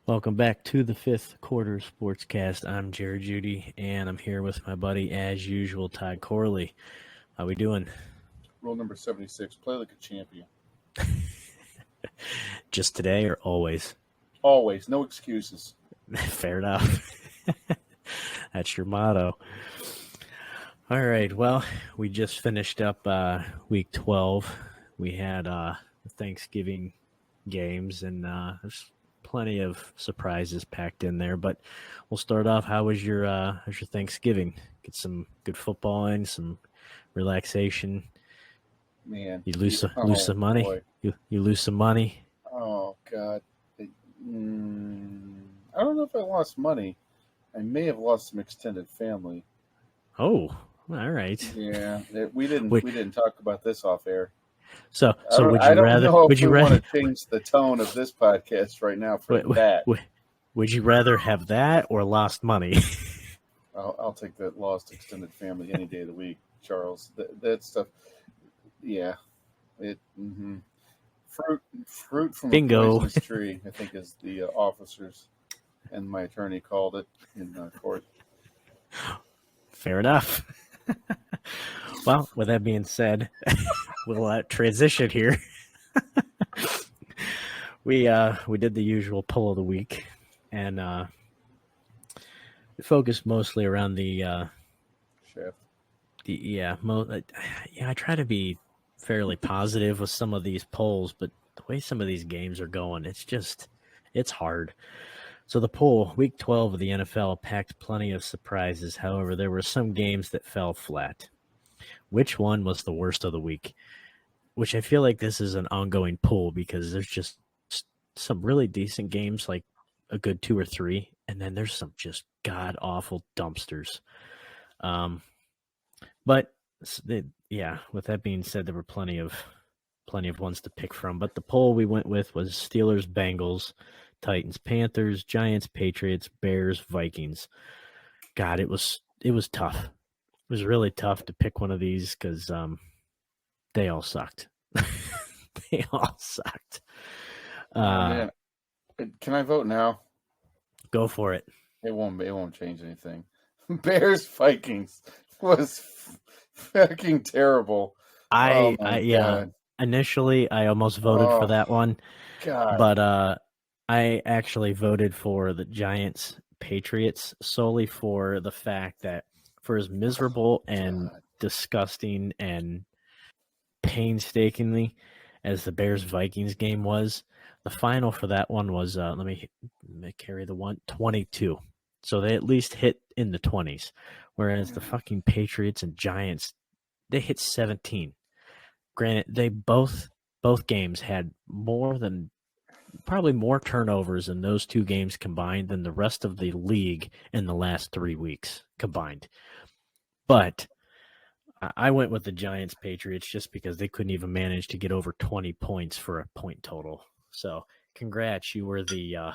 Welcome back to the fifth quarter sportscast. I'm Jared Judy, and I'm here with my buddy, as usual, Todd Corley. How we doing? Rule number 76, play like a champion. Just today or always? Always, no excuses. Fair enough. That's your motto. All right. Well, we just finished up week 12. We had Thanksgiving games, and there's plenty of surprises packed in there. But we'll start off. How's your Thanksgiving? Get some good football in, some relaxation. Man. You lose some money. Boy. You lose some money. Oh, God. I don't know if I lost money. I may have lost some extended family. Oh, all right. Yeah, we Wait, didn't talk about this off air. so I don't know would if you we want rather to change the tone of this podcast right now for wait, wait, that. wait, would you rather have that or lost money? I'll take that lost extended family any day of the week, Charles. That stuff, yeah. Fruit from a Bingo. poisonous tree, I think, is the officers and my attorney called it in court. Fair enough. Well, with that being said, we'll transition here. We did the usual pull of the week, and it focused mostly around Chef. I try to be fairly positive with some of these polls, but the way some of these games are going, it's hard. So the poll, week 12 of the NFL, packed plenty of surprises. However, there were some games that fell flat. Which one was the worst of the week? Which I feel like this is an ongoing poll because there's just some really decent games, like a good two or three, and then there's some just god awful dumpsters. But with that being said, there were plenty of ones to pick from. But the poll we went with was Steelers, Bengals, Titans, Panthers, Giants, Patriots, Bears, Vikings. God, it was tough. It was really tough to pick one of these because they all sucked. They all sucked. Man. Can I vote now? Go for it. It won't change anything. Bears Vikings was fucking terrible. God. Initially I almost voted for that one. God. But I actually voted for the Giants Patriots solely for the fact that for as miserable and disgusting and painstakingly as the Bears Vikings game was, the final for that one was let me carry the 22. So they at least hit in the 20s, whereas the fucking Patriots and Giants, they hit 17. Granted, they both games had probably more turnovers in those two games combined than the rest of the league in the last 3 weeks combined. But I went with the Giants Patriots just because they couldn't even manage to get over 20 points for a point total. So congrats, you were you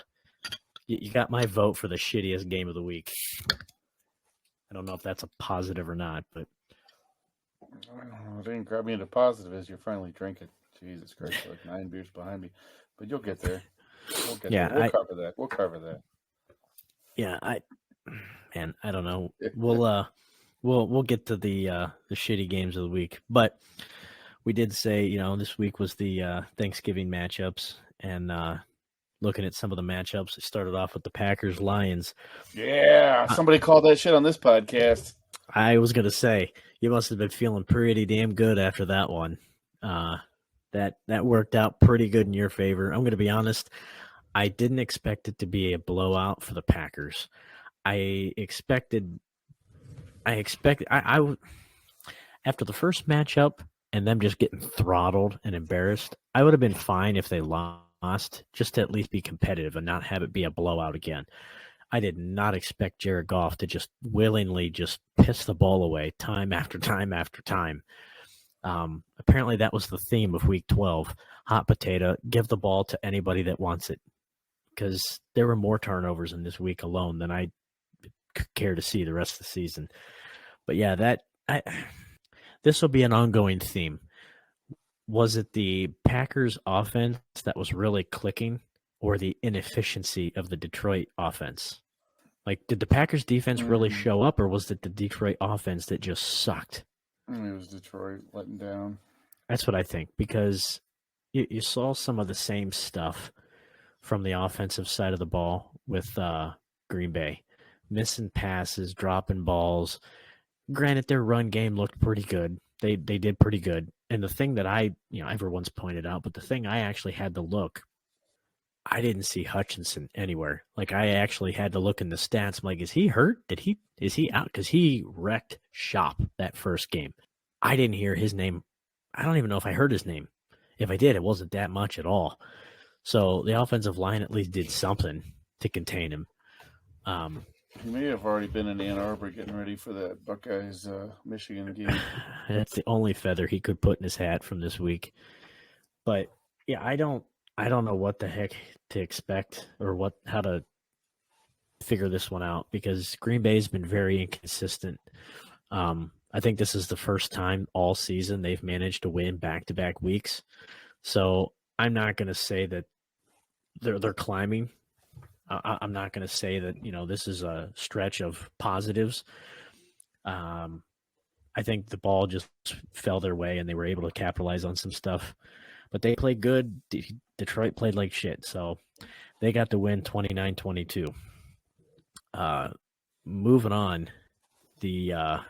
got my vote for the shittiest game of the week. I don't know if that's a positive or not, but it didn't grab me into positive as you're finally drinking. Jesus Christ, like 9 beers behind me. But you'll get there. We'll get there. We'll cover that. Yeah, I don't know. We'll get to the shitty games of the week, but we did say this week was the Thanksgiving matchups, and looking at some of the matchups, it started off with the Packers Lions. Yeah, somebody called that shit on this podcast. I was gonna say you must have been feeling pretty damn good after that one. That worked out pretty good in your favor. I'm gonna be honest. I didn't expect it to be a blowout for the Packers. I expected after the first matchup and them just getting throttled and embarrassed, I would have been fine if they lost, just to at least be competitive and not have it be a blowout again. I did not expect Jared Goff to just willingly just piss the ball away time after time after time. Apparently that was the theme of week 12. Hot potato, give the ball to anybody that wants it, because there were more turnovers in this week alone than I could care to see the rest of the season. But yeah, this will be an ongoing theme. Was it the Packers offense that was really clicking, or the inefficiency of the Detroit offense? Like, did the Packers defense really show up, or was it the Detroit offense that just sucked? It was Detroit letting down. That's what I think, because you saw some of the same stuff from the offensive side of the ball with Green Bay. Missing passes, dropping balls. Granted, their run game looked pretty good. They did pretty good. And the thing that everyone's pointed out, but the thing I actually had to look, I didn't see Hutchinson anywhere. Like, I actually had to look in the stats. I'm like, is he hurt? Is he out? Because he wrecked shop that first game. I didn't hear his name. I don't even know if I heard his name. If I did, it wasn't that much at all. So the offensive line at least did something to contain him. He may have already been in Ann Arbor getting ready for that Buckeyes Michigan game. That's the only feather he could put in his hat from this week. But yeah, I don't know what the heck to expect or how to figure this one out, because Green Bay's been very inconsistent. I think this is the first time all season they've managed to win back-to-back weeks. So I'm not going to say that they're climbing. I'm not going to say that, this is a stretch of positives. I think the ball just fell their way and they were able to capitalize on some stuff. But they played good. Detroit played like shit. So they got the win 29-22. Moving on, the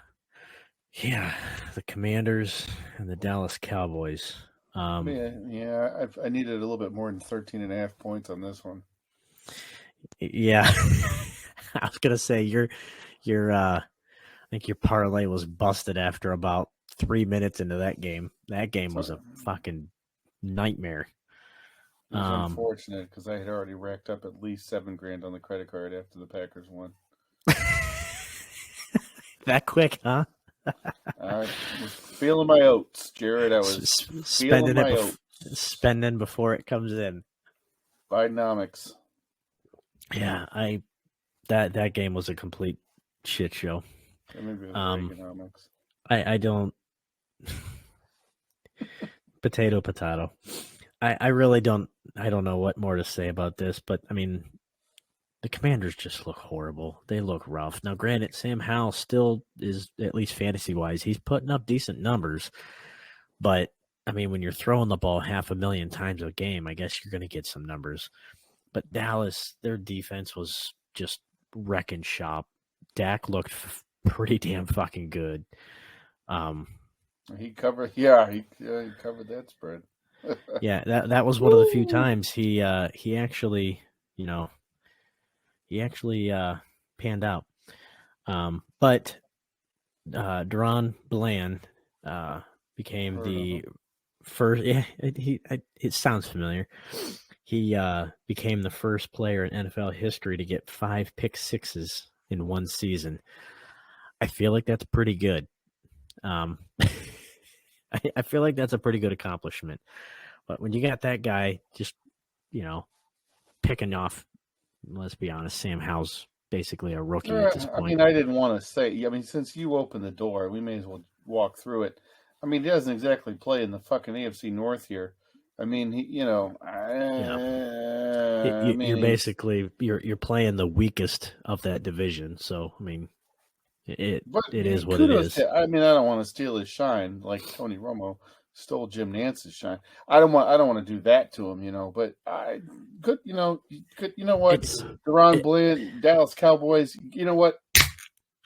Commanders and the Dallas Cowboys. I needed a little bit more than 13.5 points on this one. Yeah. I was going to say I think your parlay was busted after about 3 minutes into that game. That game was a fucking nightmare. It was unfortunate because I had already racked up at least $7,000 on the credit card after the Packers won. That quick, huh? I was feeling my oats, Jared. I was spending my oats. Spending before it comes in. Bidenomics. Yeah, that game was a complete shit show. Maybe it was Reaganomics. I don't potato. I really don't. I don't know what more to say about this, but I mean, the Commanders just look horrible. They look rough. Now, granted, Sam Howell still is, at least fantasy-wise, he's putting up decent numbers. But, I mean, when you're throwing the ball 500,000 times a game, I guess you're going to get some numbers. But Dallas, their defense was just wrecking shop. Dak looked pretty damn fucking good. He covered that spread. Yeah, that was one of the few times he actually, panned out. But Deron Bland became the first. Yeah, it sounds familiar. He became the first player in NFL history to get 5 pick sixes in one season. I feel like that's pretty good. I feel like that's a pretty good accomplishment. But when you got that guy just, picking off, let's be honest, Sam Howell's basically a rookie at this point. I mean, I didn't want to say. I mean, since you opened the door, we may as well walk through it. I mean, he doesn't exactly play in the fucking AFC North here. I mean, you're basically you're playing the weakest of that division. So I mean, it is what it is. I mean, I don't want to steal his shine like Tony Romo stole Jim Nance's shine. I don't want to do that to him, But I could, you know what? Deron Bland, Dallas Cowboys. You know what?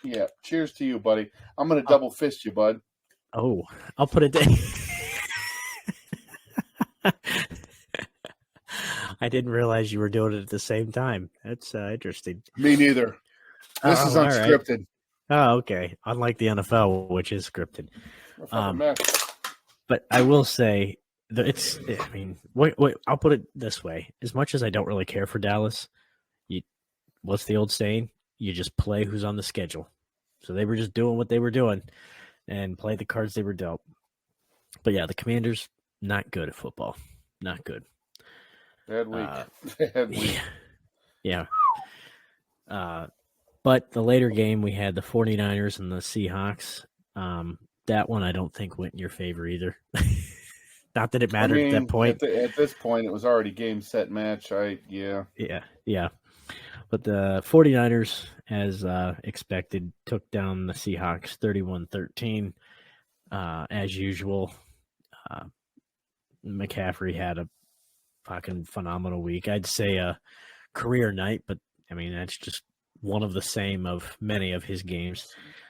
Yeah, cheers to you, buddy. I'm gonna double fist you, bud. Oh, I'll put it down. I didn't realize you were doing it at the same time. That's interesting. Me neither. This is unscripted. Right. Oh, okay. Unlike the NFL, which is scripted. But I will say that wait, I'll put it this way. As much as I don't really care for Dallas, what's the old saying? You just play who's on the schedule. So they were just doing what they were doing and play the cards they were dealt. But yeah, the Commanders, not good at football. Not good. Bad week. Bad week. Yeah. But the later game, we had the 49ers and the Seahawks. That one I don't think went in your favor either. Not that it I mattered at that mean, point. at this point, it was already game, set, match. Yeah. But the 49ers, as expected, took down the Seahawks 31-13. As usual, McCaffrey had a fucking phenomenal week. I'd say a career night, but I mean that's just one of the same of many of his games.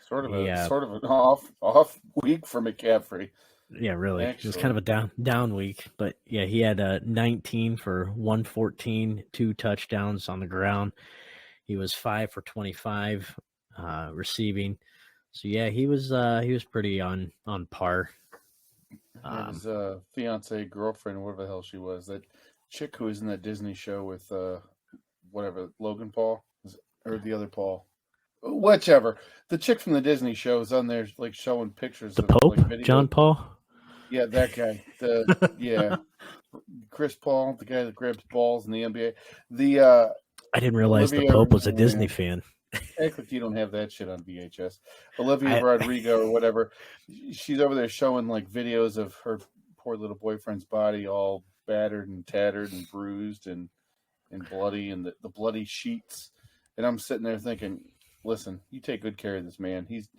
Sort of an off week for McCaffrey. Yeah, really. Actually. It was kind of a down week, but yeah, he had 19 for 114, 2 touchdowns on the ground. He was 5 for 25 receiving. So yeah, he was pretty on par. His fiance, girlfriend, whatever the hell she was, that chick who was in that Disney show with whatever, Logan Paul or the other Paul, whichever. The chick from the Disney show is on there, like showing pictures The of Pope, like video. John Paul. Yeah, that guy. Chris Paul, the guy that grabs balls in the NBA. I didn't realize the Pope was a Disney fan. Act like you don't have that shit on VHS. Olivia Rodrigo or whatever. She's over there showing like videos of her poor little boyfriend's body all battered and tattered and bruised and bloody and the bloody sheets. And I'm sitting there thinking, listen, you take good care of this man. He's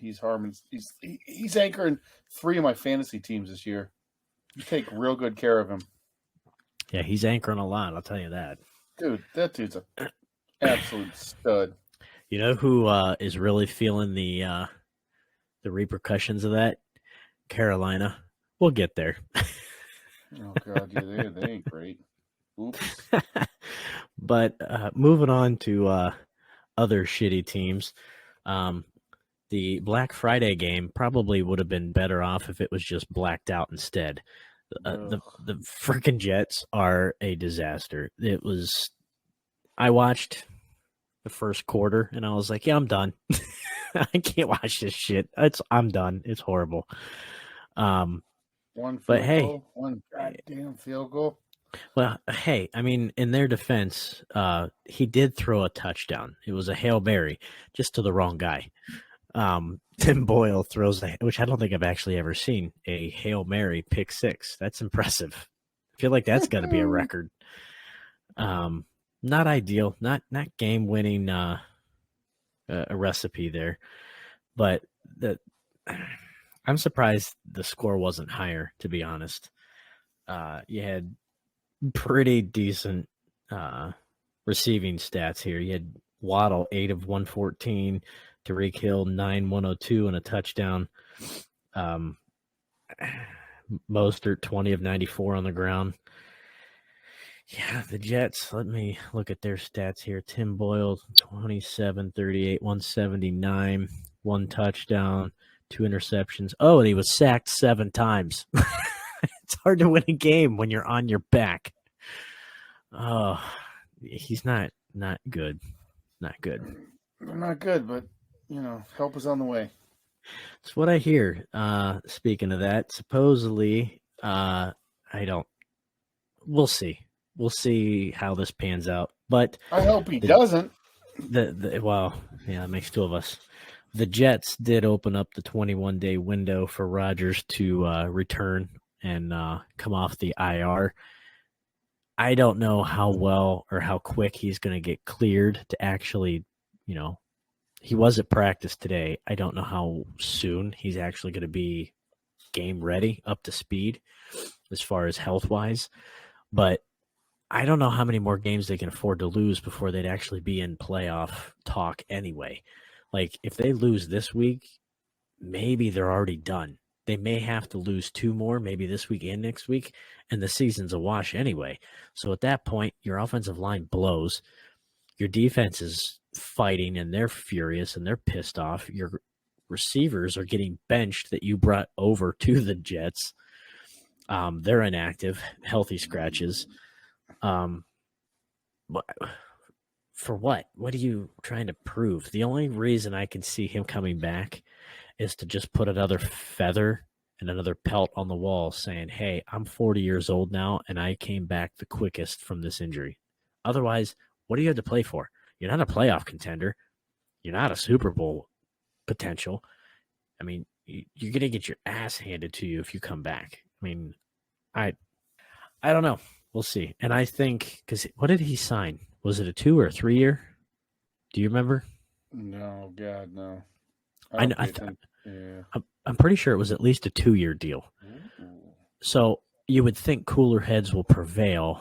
anchoring 3 of my fantasy teams this year. You take real good care of him. Yeah, he's anchoring a lot, I'll tell you that. Dude, that dude's an absolute stud. You know who is really feeling the repercussions of that? Carolina. We'll get there. Oh God, yeah, they ain't great. Oops. But moving on to other shitty teams, the Black Friday game probably would have been better off if it was just blacked out instead. The freaking Jets are a disaster. I watched the first quarter and I was like, yeah, I'm done. I can't watch this shit. I'm done. It's horrible. One goddamn field goal. Well, hey, I mean, in their defense, he did throw a touchdown. It was a Hail Mary, just to the wrong guy. Tim Boyle throws, which I don't think I've actually ever seen, a Hail Mary pick 6. That's impressive. I feel like that's got to be a record. Not ideal, not game-winning a recipe there, but I'm surprised the score wasn't higher, to be honest. You had pretty decent receiving stats here. You had Waddle 8 of 114, Tyreek Hill 9-102 and a touchdown. Mostert 20 of 94 on the ground. Yeah, the Jets, let me look at their stats here. Tim Boyle 27, 38, 179, 1 touchdown, 2 interceptions. Oh, and he was sacked 7 times. It's hard to win a game when you're on your back. Oh, he's not good. Not good. Not good, but, help is on the way. That's what I hear. Speaking of that, supposedly, we'll see. We'll see how this pans out. But I hope he doesn't. Well, yeah, that makes 2 of us. The Jets did open up the 21-day window for Rodgers to return and come off the IR. I don't know how well or how quick he's going to get cleared to actually, he was at practice today. I don't know how soon he's actually going to be game ready, up to speed as far as health-wise. But I don't know how many more games they can afford to lose before they'd actually be in playoff talk anyway. Like, if they lose this week, maybe they're already done. They may have to lose 2 more, maybe this week and next week, and the season's a wash anyway. So at that point, your offensive line blows. Your defense is fighting, and they're furious, and they're pissed off. Your receivers are getting benched that you brought over to the Jets. They're inactive, healthy scratches. For what? What are you trying to prove? The only reason I can see him coming back is to just put another feather and another pelt on the wall saying, hey, I'm 40 years old now, and I came back the quickest from this injury. Otherwise, what do you have to play for? You're not a playoff contender. You're not a Super Bowl potential. I mean, you're going to get your ass handed to you if you come back. I mean, I don't know. We'll see. And I think because what did he sign? Was it a 2 or 3 year? Do you remember? No, God, no. I I, don't kn- I pay th- attention. Yeah. I'm pretty sure it was at least a 2-year deal. Ooh. So you would think cooler heads will prevail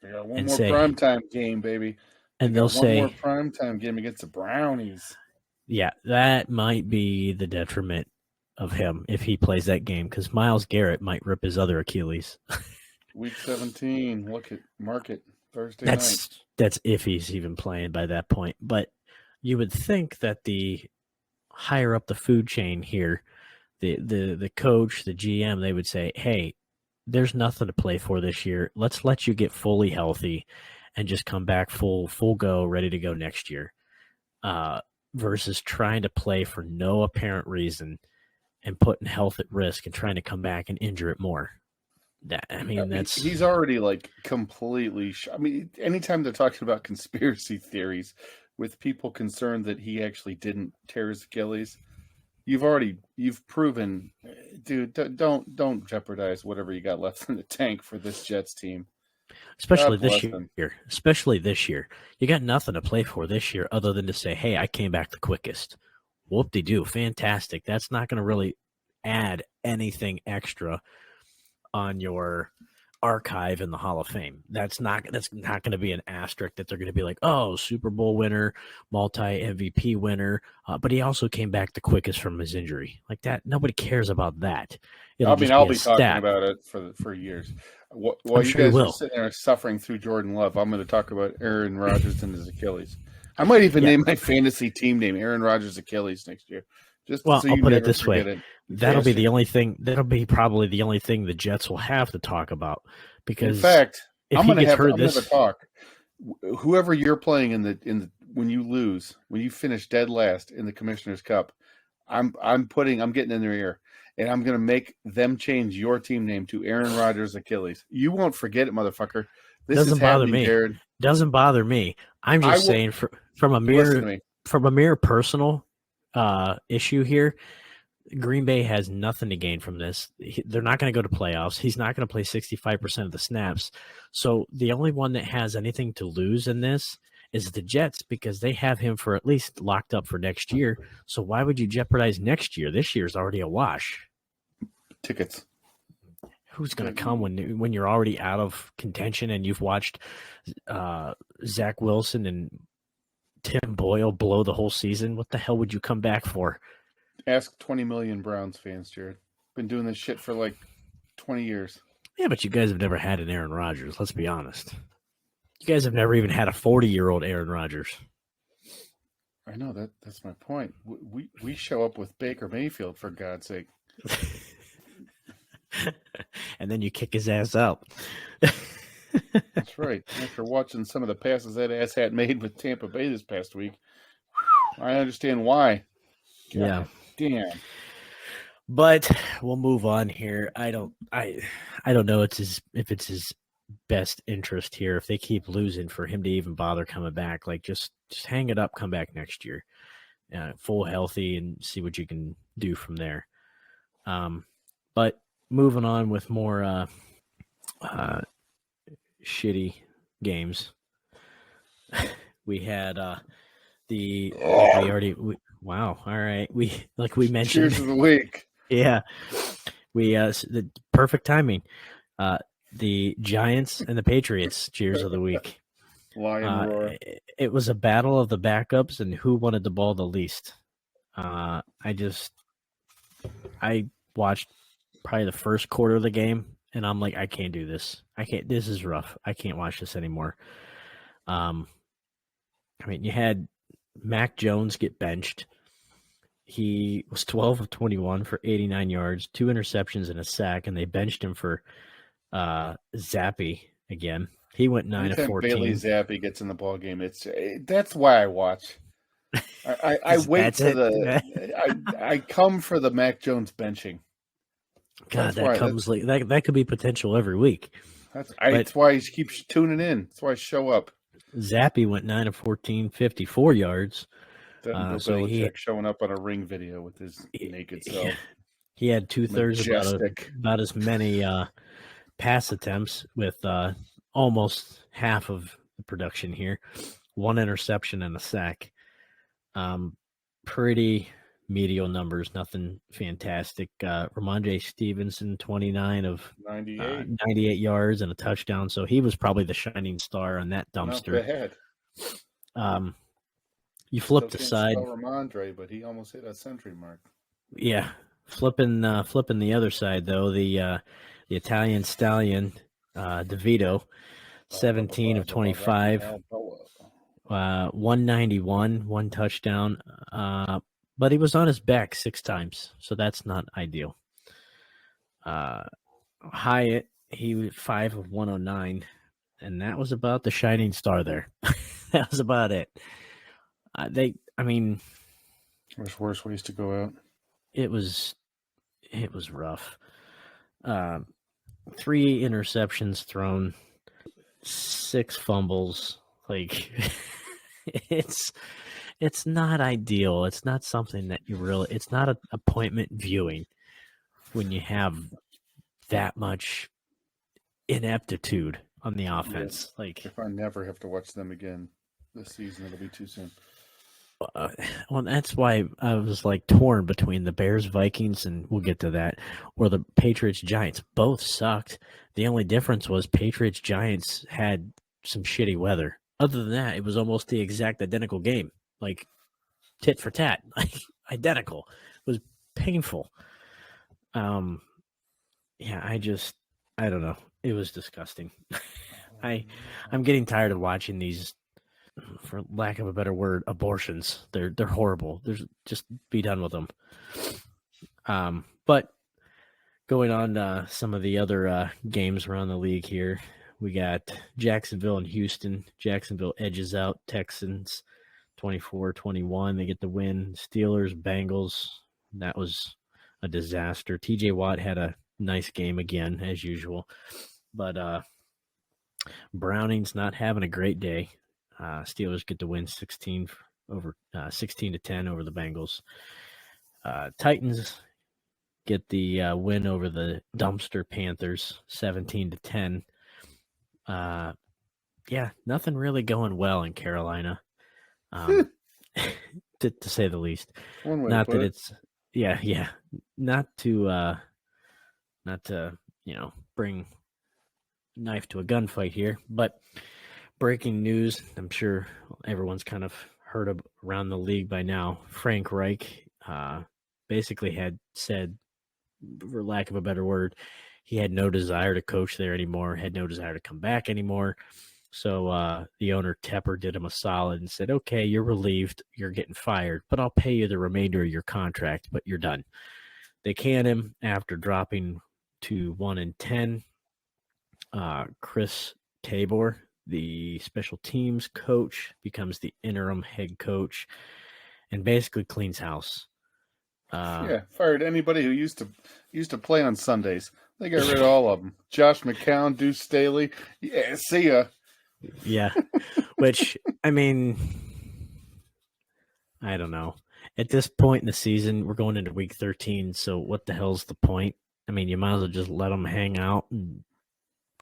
They got one and more say, primetime game, baby. They and they'll got one more say, primetime game against the Brownies. yeah, that might be the detriment of him if he plays that game because Myles Garrett might rip his other Achilles. Week 17. Mark it Thursday night. That's if he's even playing by that point. But you would think that the higher up the food chain here, the coach, the GM, they would say, hey, there's nothing to play for this year. Let's let you get fully healthy and just come back full go, ready to go next year. Versus trying to play for no apparent reason and putting health at risk and trying to come back and injure it more. He's already like completely. I mean, anytime they're talking about conspiracy theories with people concerned that he actually didn't tear his Achilles, you've proven, dude. Don't jeopardize whatever you got left in the tank for this Jets team. Especially this year. Especially this year. You got nothing to play for this year other than to say, hey, I came back the quickest. Whoop-de-doo. Fantastic. That's not going to really add anything extra on your archive in the Hall of Fame. That's not going to be an asterisk that they're going to be like, oh, Super Bowl winner, multi-MVP winner, but he also came back the quickest from his injury. Like that, nobody cares about that. I'll be talking about it for years. While you guys are sitting there suffering through Jordan Love, I'm going to talk about Aaron Rodgers and his Achilles. I might even name my fantasy team name Aaron Rodgers Achilles next year. I'll put it this way. That'll be the only thing. That'll be probably the only thing the Jets will have to talk about. Because in fact, I'm going to have a talk. Whoever you're playing in the when you lose, when you finish dead last in the Commissioner's Cup, I'm getting in their ear, and I'm going to make them change your team name to Aaron Rodgers Achilles. You won't forget it, motherfucker. This doesn't bother me. Jared. Doesn't bother me. I'm just saying from a mere personal issue here, Green Bay has nothing to gain from this. They're not going to go to playoffs. He's not going to play 65% of the snaps. So the only one that has anything to lose in this is the Jets because they have him for at least locked up for next year. So why would you jeopardize next year? This year's already a wash. Tickets. Who's going to come when you're already out of contention and you've watched Zach Wilson and Tim Boyle blow the whole season? What the hell would you come back for? Ask 20 million Browns fans, Jared. Been doing this shit for like 20 years. Yeah, but you guys have never had an Aaron Rodgers. Let's be honest. You guys have never even had a 40-year-old Aaron Rodgers. I know that's my point. We show up with Baker Mayfield, for God's sake. And then you kick his ass out. That's right. After watching some of the passes that asshat made with Tampa Bay this past week, I understand why. God, yeah. Damn. But we'll move on here. I don't know if it's his best interest here if they keep losing for him to even bother coming back. Like just hang it up, come back next year, full healthy, and see what you can do from there. But moving on with more shitty games. We had wow. All right. We mentioned. Cheers of the week. Yeah. We the perfect timing. The Giants and the Patriots. Cheers of the week. Lion roar. It was a battle of the backups and who wanted the ball the least. I watched probably the first quarter of the game and I'm like, I can't do this. This is rough. I can't watch this anymore. You had Mac Jones get benched. He was 12 of 21 for 89 yards, 2 interceptions and a sack, and they benched him for Zappy again. He went 9 of 14. Bailey Zappy gets in the ball game. That's why I watch. I wait for I come for the Mac Jones benching. God, that could be potential every week. That's why he keeps tuning in. That's why I show up. Zappy went 9 of 14, 54 yards. Belichick showing up on a Ring video with his naked self. He had 2/3 about as many pass attempts with almost half of the production here. 1 interception and a sack. Pretty medial numbers, nothing fantastic. Ramondre Stevenson, 29 of 98 yards and a touchdown. So he was probably the shining star on that dumpster. Not bad. You flip the side. Ramondre, but he almost hit a century mark. Yeah. Flipping the other side, though, the Italian stallion, DeVito, 17 of 25. 191, 1 touchdown, but he was on his back 6 times, so that's not ideal. Hyatt, he was 5 of 109, and that was about the shining star there. That was about it. There's worse ways to go out. It was rough. 3 interceptions thrown, 6 fumbles. Like, it's not ideal. It's not something that it's not an appointment viewing when you have that much ineptitude on the offense. Yeah. Like, if I never have to watch them again this season, it'll be too soon. Well, that's why I was like torn between the Bears, Vikings, and we'll get to that, or the Patriots, Giants. Both sucked. The only difference was Patriots, Giants had some shitty weather. Other than that, it was almost the exact identical game, like tit for tat, like identical. It was painful. Yeah, I don't know. It was disgusting. I'm getting tired of watching these, for lack of a better word, abortions. They're horrible. There's just be done with them. But going on to some of the other games around the league here, we got Jacksonville and Houston. Jacksonville edges out Texans 24-21. They get the win. Steelers, Bengals. That was a disaster. TJ Watt had a nice game again, as usual. But Browning's not having a great day. Steelers get the win 16-10 over the Bengals. Titans get the win over the dumpster Panthers 17-10. Yeah, nothing really going well in Carolina, to say the least. Not that it's not to bring knife to a gunfight here, but breaking news, I'm sure everyone's kind of heard around the league by now. Frank Reich basically had said, for lack of a better word, he had no desire to coach there anymore, had no desire to come back anymore. So the owner, Tepper, did him a solid and said, okay, you're relieved, you're getting fired, but I'll pay you the remainder of your contract, but you're done. They can him after dropping to 1-10. Chris Tabor, the special teams coach, becomes the interim head coach and basically cleans house. Fired anybody who used to play on Sundays. They got rid of all of them. Josh McCown, Deuce Staley. Yeah, see ya. Yeah, which, I mean, I don't know. At this point in the season, we're going into week 13, so what the hell's the point? I mean, you might as well just let them hang out and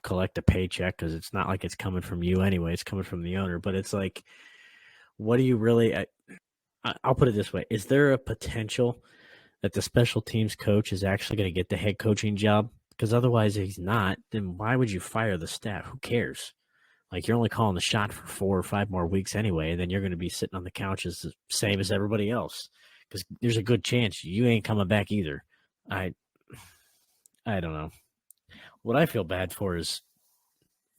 collect a paycheck, because it's not like it's coming from you anyway. It's coming from the owner. But it's like, what do you really I'll put it this way. Is there a potential that the special teams coach is actually going to get the head coaching job? Because otherwise, if he's not, then why would you fire the staff? Who cares? Like, you're only calling the shot for 4 or 5 more weeks anyway, and then you're going to be sitting on the couches the same as everybody else, because there's a good chance you ain't coming back either. I don't know. What I feel bad for is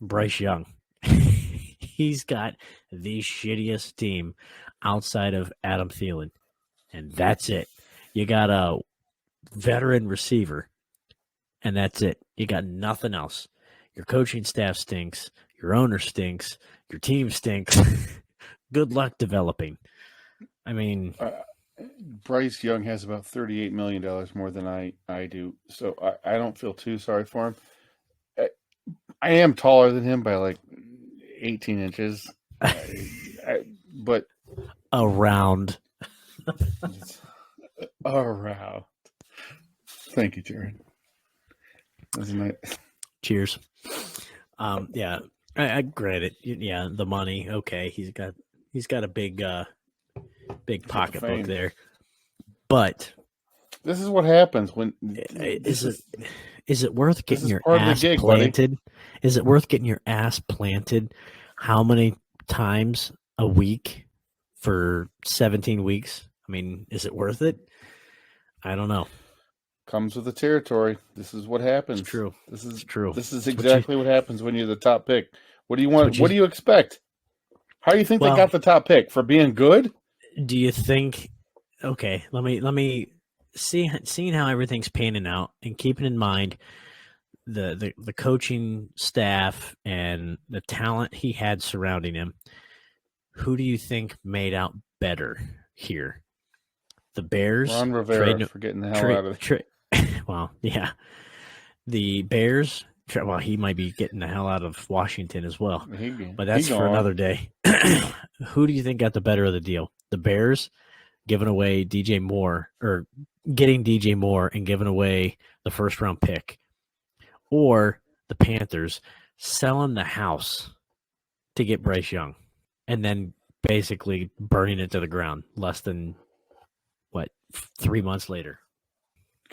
Bryce Young. He's got the shittiest team outside of Adam Thielen, and that's it. You got a veteran receiver, and that's it. You got nothing else. Your coaching staff stinks. Your owner stinks. Your team stinks. Good luck developing. I mean, Bryce Young has about $38 million more than I do, so I don't feel too sorry for him. I am taller than him by like 18 inches, but around. Around. Thank you, Jared. That's nice. Cheers. Yeah, I granted, yeah, the money. Okay, he's got a big He's got the pocketbook fame. there, but This is what happens when is it worth getting your part of the ass gig, buddy. planted? Is it worth getting your ass planted? How many times a week for 17 weeks? I mean, is it worth it? I don't know. Comes with the territory. This is what happens. It's true. This is It's true. This is It's exactly what happens when you're the top pick. What do you want? what What do you expect? How do you think they got the top pick? For being good? Do you think? Okay, let me seeing how everything's panning out and keeping in mind the coaching staff and the talent he had surrounding him. Who do you think made out better here? The Bears. Ron Rivera for getting the hell out of it. Well, yeah. The Bears. Well, he might be getting the hell out of Washington as well. But that's for another day. Who do you think got the better of the deal? The Bears giving away DJ Moore, or getting DJ Moore and giving away the first round pick, or the Panthers selling the house to get Bryce Young and then basically burning it to the ground less than 3 months later?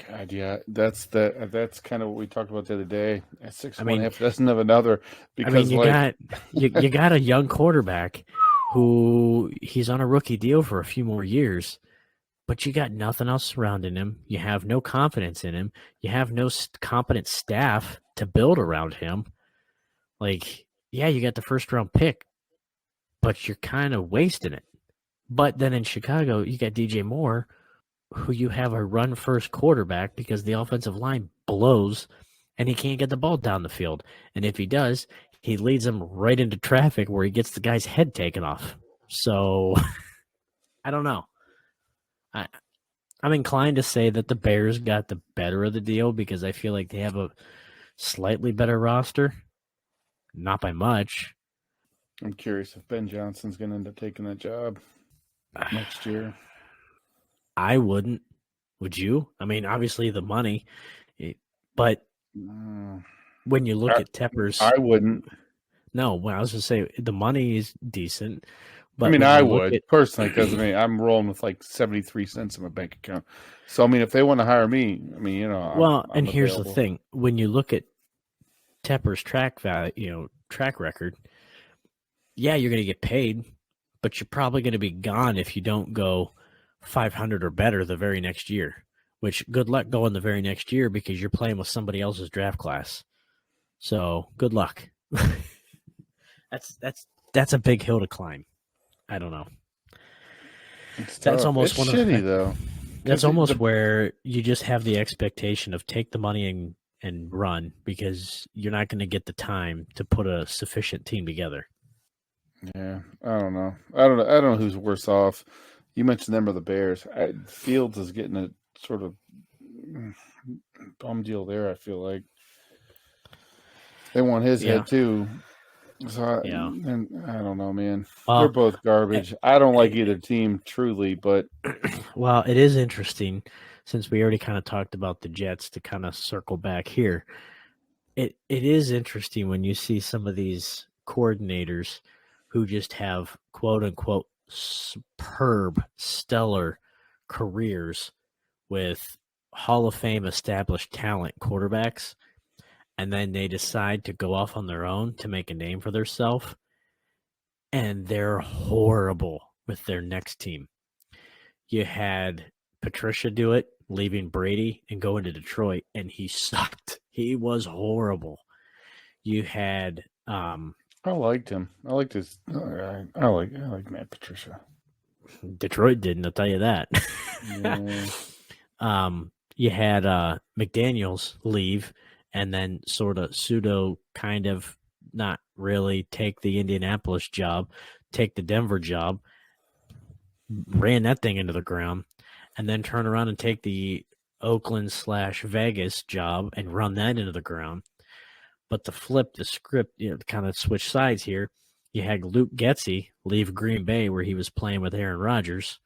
God, yeah, that's kind of what we talked about the other day. At 6.5 doesn't have another, because you got a young quarterback who he's on a rookie deal for a few more years, but you got nothing else surrounding him. You have no confidence in him. You have no competent staff to build around him. Yeah, you got the first round pick, but you're kind of wasting it. But then in Chicago, you got DJ Moore, who you have a run first quarterback because the offensive line blows and he can't get the ball down the field. And if he does, he leads them right into traffic where he gets the guy's head taken off. So I don't know. I'm inclined to say that the Bears got the better of the deal because I feel like they have a slightly better roster. Not by much. I'm curious if Ben Johnson's going to end up taking that job next year. I wouldn't. Would you? I mean, obviously the money, but when you look at Tepper's, I wouldn't. No, well, I was going to say the money is decent. But I mean, I would personally, because I'm rolling with like 73 cents in my bank account. So I mean, if they want to hire me, I mean, I'm here's available. The thing: when you look at Tepper's track record, yeah, you're going to get paid, but you're probably going to be gone if you don't go 500 or better the very next year. Which good luck going the very next year because you're playing with somebody else's draft class. So good luck. That's a big hill to climb. I don't know. That's almost it's shitty though. That's almost where you just have the expectation of take the money and run because you're not going to get the time to put a sufficient team together. Yeah, I don't know. I don't know who's worse off. You mentioned them or the Bears. Fields is getting a sort of bum deal there. I feel like they want his head too. So and I don't know, man. They're both garbage. I don't like either team, truly, but well, it is interesting since we already kind of talked about the Jets to kind of circle back here. It is interesting when you see some of these coordinators who just have quote unquote superb, stellar careers with Hall of Fame established talent quarterbacks. And then they decide to go off on their own to make a name for themselves, and they're horrible with their next team. You had Patricia do it, leaving Brady and going to Detroit, and he sucked. He was horrible. You had I liked him. I liked his. I like Matt Patricia. Detroit didn't. I'll tell you that. Yeah. You had McDaniels leave. And then sort of pseudo kind of not really take the Indianapolis job, take the Denver job, ran that thing into the ground, and then turn around and take the Oakland/Vegas job and run that into the ground. But to flip the script, kind of switch sides here, you had Luke Getsy leave Green Bay where he was playing with Aaron Rodgers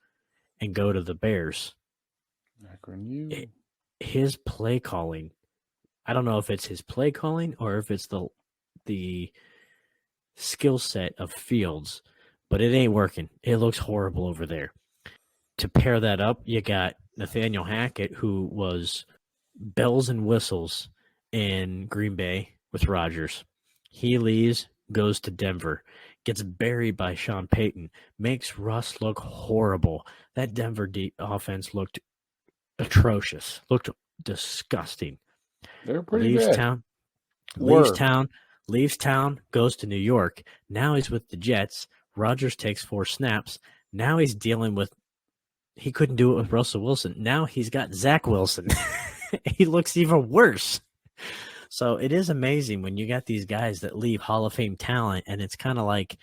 and go to the Bears. His play calling I don't know if it's his play calling or if it's the skill set of Fields, but it ain't working. It looks horrible over there. To pair that up, you got Nathaniel Hackett, who was bells and whistles in Green Bay with Rodgers. He leaves, goes to Denver, gets buried by Sean Payton, makes Russ look horrible. That Denver offense looked atrocious, looked disgusting. They're pretty Leaves bad. town, Were. leaves town, goes to New York. Now he's with the Jets. Rodgers takes 4 snaps. Now he's dealing with. He couldn't do it with Russell Wilson. Now he's got Zach Wilson. He looks even worse. So it is amazing when you got these guys that leave Hall of Fame talent, and it's kind of like,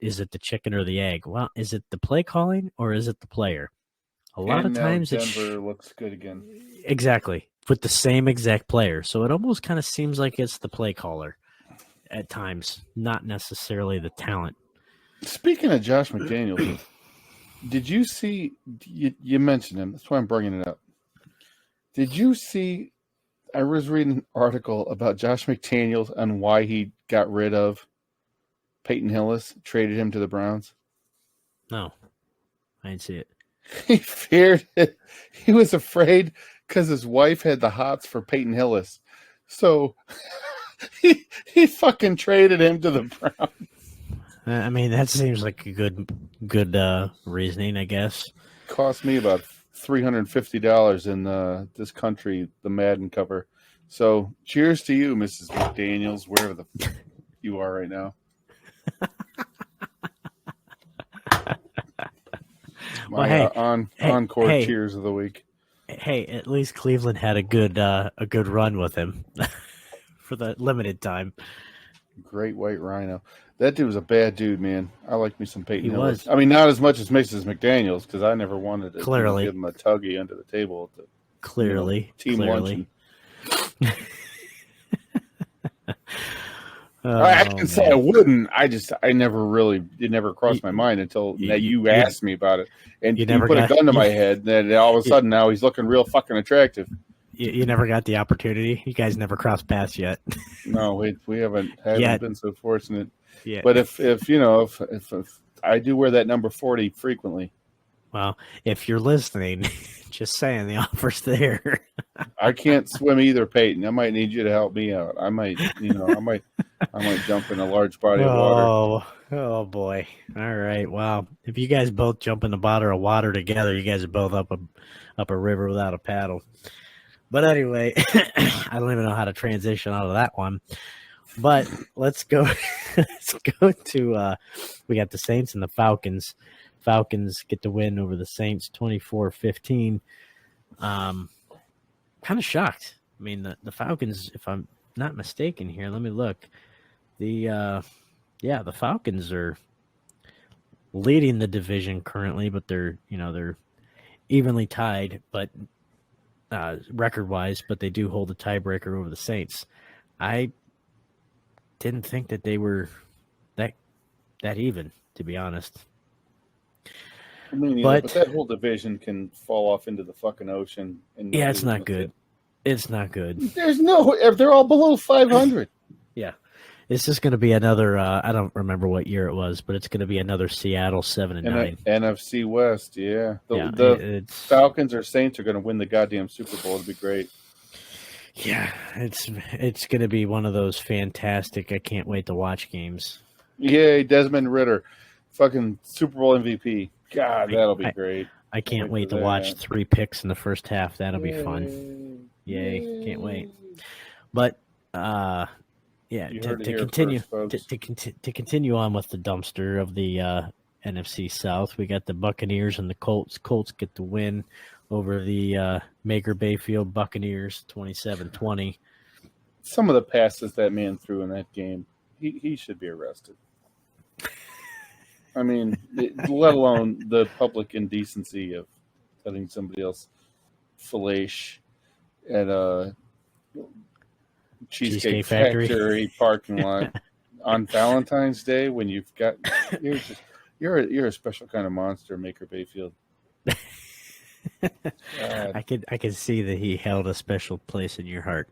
is it the chicken or the egg? Well, is it the play calling or is it the player? A lot of times Denver looks good again. Exactly. With the same exact player. So it almost kind of seems like it's the play caller at times, not necessarily the talent. Speaking of Josh McDaniels, did you see, you mentioned him, that's why I'm bringing it up. Did you see, I was reading an article about Josh McDaniels and why he got rid of Peyton Hillis, traded him to the Browns? No, I didn't see it. He feared it. He was afraid because his wife had the hots for Peyton Hillis. So he fucking traded him to the Browns. I mean, that seems like a good reasoning, I guess. Cost me about $350 in this country, the Madden cover. So cheers to you, Mrs. McDaniels, wherever the you are right now. My encore cheers of the week. Hey, at least Cleveland had a good run with him for the limited time. Great white rhino. That dude was a bad dude, man. I like me some Peyton Hillis. Was. I mean, not as much as Mrs. McDaniels, because I never wanted to give him a tuggy under the table. At the, team luncheon. I didn't say I wouldn't. I never really, it never crossed my mind until you asked me about it. And you put a gun to my head, and all of a sudden now he's looking real fucking attractive. You never got the opportunity? You guys never crossed paths yet? No, we haven't been so fortunate. Yeah. But if I do wear that number 40 frequently. Well, if you're listening, just saying the offer's there. I can't swim either, Peyton. I might need you to help me out. I might jump in a large body of water. Oh boy. All right. Wow. If you guys both jump in the bottle of water together, you guys are both up a river without a paddle. But anyway, I don't even know how to transition out of that one. But let's go. Let's go to. We got the Saints and the Falcons. Falcons get the win over the Saints, 24-15. Kind of shocked. I mean, the Falcons, if I'm not mistaken here, let me look. The Falcons are leading the division currently, but they're evenly tied, but record-wise, but they do hold a tiebreaker over the Saints. I didn't think that they were that even, to be honest. I mean, but that whole division can fall off into the fucking ocean. And it's not good. It's not good. They're all below 500. Yeah. It's just going to be another, I don't remember what year it was, but it's going to be another Seattle 7-9. NFC West, yeah. The Falcons or Saints are going to win the goddamn Super Bowl. It'll be great. Yeah, it's going to be one of those fantastic, I can't wait to watch games. Yay, Desmond Ridder, fucking Super Bowl MVP. God, that'll be great. I can't wait to watch 3 picks in the first half. That'll be fun. Yay. Can't wait. But to continue on with the dumpster of the NFC South, we got the Buccaneers and the Colts. Colts get the win over the Baker Mayfield Buccaneers, 27-20. Some of the passes that man threw in that game, he should be arrested. I mean, let alone the public indecency of letting somebody else fellate at a Cheesecake Factory parking lot on Valentine's Day when you've got you're a special kind of monster, Baker Mayfield. God, I could see that he held a special place in your heart.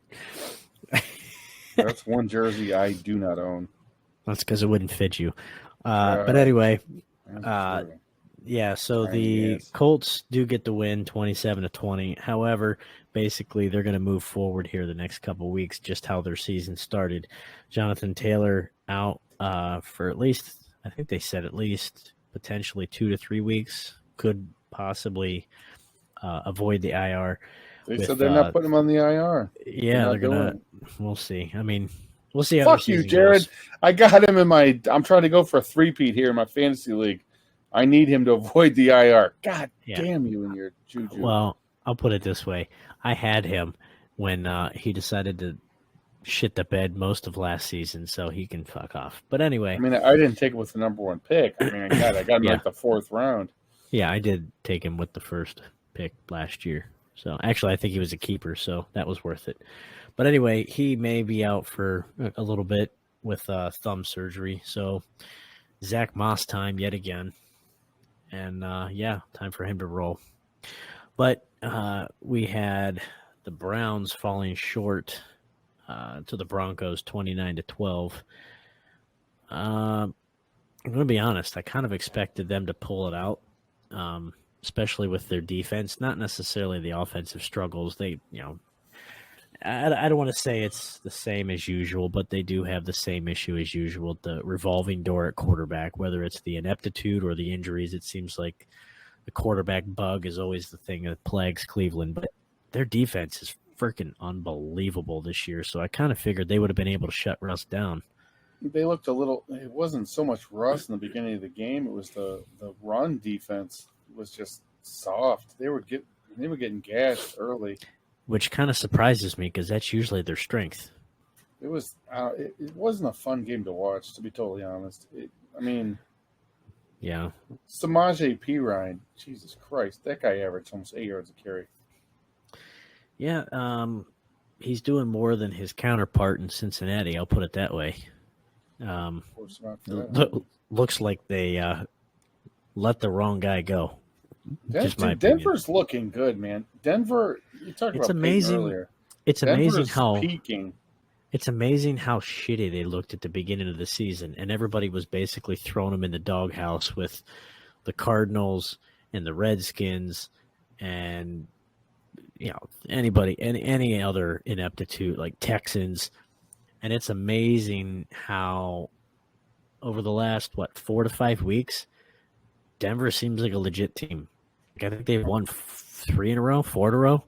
that's one jersey I do not own. That's because it wouldn't fit you. But God, anyway, that's uh, true. yeah. So Tiny the ass. Colts do get the win, 27-20. However, basically they're going to move forward here the next couple of weeks, just how their season started. Jonathan Taylor out for at least, I think they said at least potentially 2 to 3 weeks. Could possibly avoid the IR They said with they're not putting him on the IR. They're yeah, they're not doing gonna. it. We'll see. I mean, we'll see how their Fuck you, season Jared. goes. I got him in my. I'm trying to go for a three-peat here in my fantasy league. I need him to avoid the IR. God Yeah. damn you and your juju. Well, I'll put it this way: I had him when he decided to shit the bed most of last season, so he can fuck off. But I anyway, mean, I didn't take it with the number one pick. I mean, God, I got him in yeah, like the fourth round. yeah, I did take him with the first pick last year. So actually, I think he was a keeper, so that was worth it. But anyway, he may be out for a little bit with thumb surgery. So Zach Moss time yet again. And yeah, time for him to roll. But we had the Browns falling short to the Broncos 29-12. I'm going to be honest, I kind of expected them to pull it out, especially with their defense, not necessarily the offensive struggles. They, I don't want to say it's the same as usual, but they do have the same issue as usual, the revolving door at quarterback, whether it's the ineptitude or the injuries. It seems like the quarterback bug is always the thing that plagues Cleveland, but their defense is freaking unbelievable this year. So I kind of figured they would have been able to shut Russ down. They looked a little. It wasn't so much Russ in the beginning of the game. It was the run defense was just soft. They were getting gashed early. Which kind of surprises me because that's usually their strength. It was. It wasn't a fun game to watch, to be totally honest. I mean, Yeah. Samaje Perine, Jesus Christ, that guy averaged almost 8 yards a carry. Yeah. He's doing more than his counterpart in Cincinnati. I'll put it that way. Looks like they let the wrong guy go. Just my opinion. Denver's looking good, man. Denver, you talked It's about amazing. Peyton earlier. It's amazing how peaking. It's amazing how shitty they looked at the beginning of the season, and everybody was basically throwing them in the doghouse with the Cardinals and the Redskins, and any other ineptitude like Texans. And it's amazing how over the last 4 to 5 weeks, Denver seems like a legit team. I think they've won 3 in a row, 4 in a row.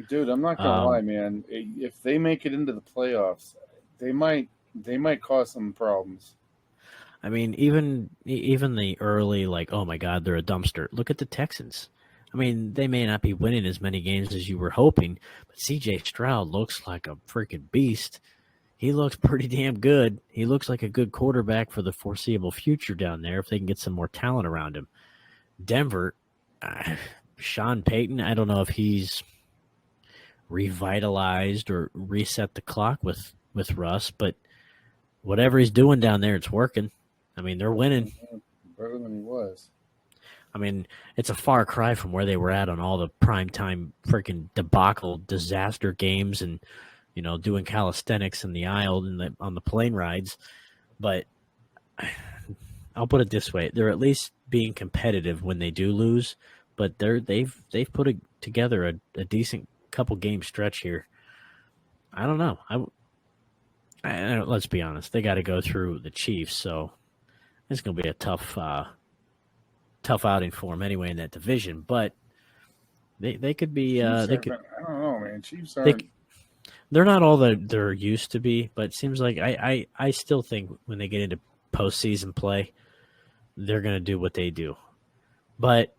Dude, I'm not gonna lie, man. If they make it into the playoffs, they might cause some problems. I mean, even the early oh my God, they're a dumpster. Look at the Texans. I mean, they may not be winning as many games as you were hoping, but C.J. Stroud looks like a freaking beast. He looks pretty damn good. He looks like a good quarterback for the foreseeable future down there if they can get some more talent around him. Denver, Sean Payton, I don't know if he's revitalized or reset the clock with Russ, but whatever he's doing down there, it's working. I mean, they're winning. Better than he was. I mean, it's a far cry from where they were at on all the primetime freaking debacle disaster games and, doing calisthenics in the aisle and on the plane rides. But I'll put it this way. They're at least being competitive when they do lose, but they've put together a decent couple game stretch here. I don't know. I let's be honest. They got to go through the Chiefs, so it's going to be a tough outing for them anyway in that division. But they could be. I don't know, man. Chiefs aren't. They're not all that they're used to be, but it seems like I still think when they get into postseason play, they're going to do what they do. But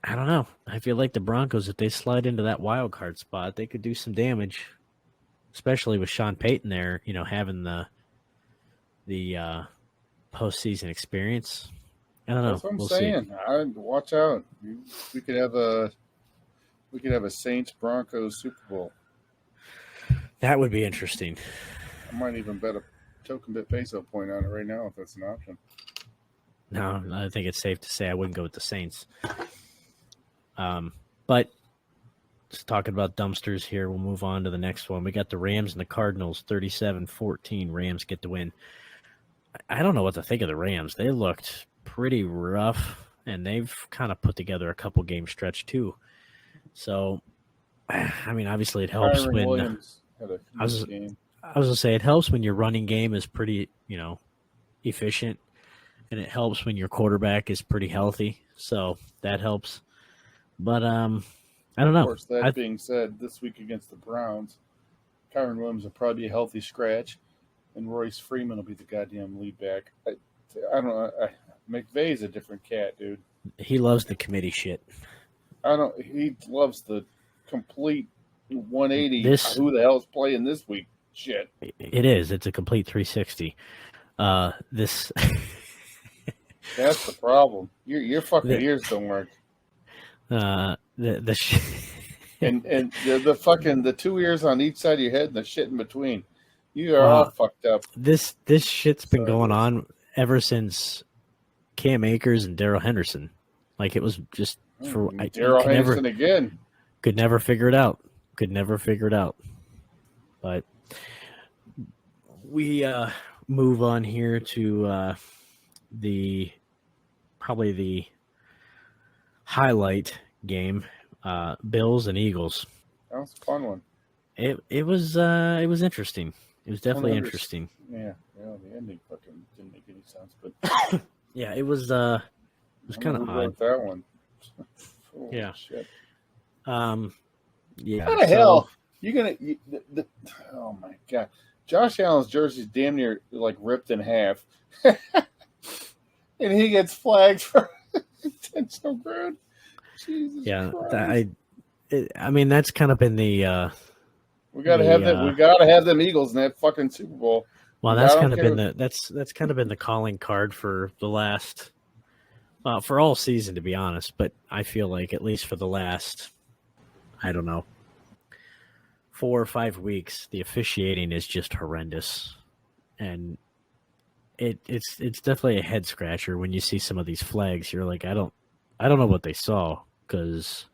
I don't know. I feel like the Broncos, if they slide into that wild card spot, they could do some damage, especially with Sean Payton there, having the postseason experience. I don't know. That's what I'm saying. Watch out. We could have a Saints Broncos Super Bowl. That would be interesting. I might even bet a token bit peso point on it right now if that's an option. No, I think it's safe to say I wouldn't go with the Saints. But just talking about dumpsters here. We'll move on to the next one. We got the Rams and the Cardinals, 37-14. Rams get the win. I don't know what to think of the Rams. They looked pretty rough, and they've kind of put together a couple game stretch too. So, I mean, obviously it helps Kyron when Williams had a huge game. I was gonna say it helps when your running game is pretty, efficient, and it helps when your quarterback is pretty healthy. So that helps. But I don't know. Of course, that being said, this week against the Browns, Kyron Williams will probably be a healthy scratch, and Royce Freeman will be the goddamn lead back. I don't know. McVay's a different cat, dude. He loves the committee shit. He loves the complete 180. Who the hell's playing this week? Shit. It is. It's a complete 360. This. That's the problem. Your fucking ears don't work. And the 2 ears on each side of your head and the shit in between. You are all fucked up. This shit's been going on ever since Cam Akers and Darrell Henderson. Like, it was just for Darrell Henderson again. Could never figure it out. But we move on here to probably the highlight game, Bills and Eagles. That was a fun one. It was interesting. It was definitely interesting. Yeah, the ending fucking didn't make any sense, but yeah, it was kind of odd. That one. Yeah. Shit. Yeah. How the hell you gonna? Oh my god! Josh Allen's jersey's damn near like ripped in half, and he gets flagged for intentional ground. Jesus Christ. I mean, that's kind of been the. We gotta have them. We gotta have them Eagles in that fucking Super Bowl. Well, that's kind of been that's kind of been the calling card for the last, for all season, to be honest. But I feel like at least for the last, I don't know, 4 or 5 weeks, the officiating is just horrendous, and it's definitely a head scratcher when you see some of these flags. You're like, I don't know what they saw because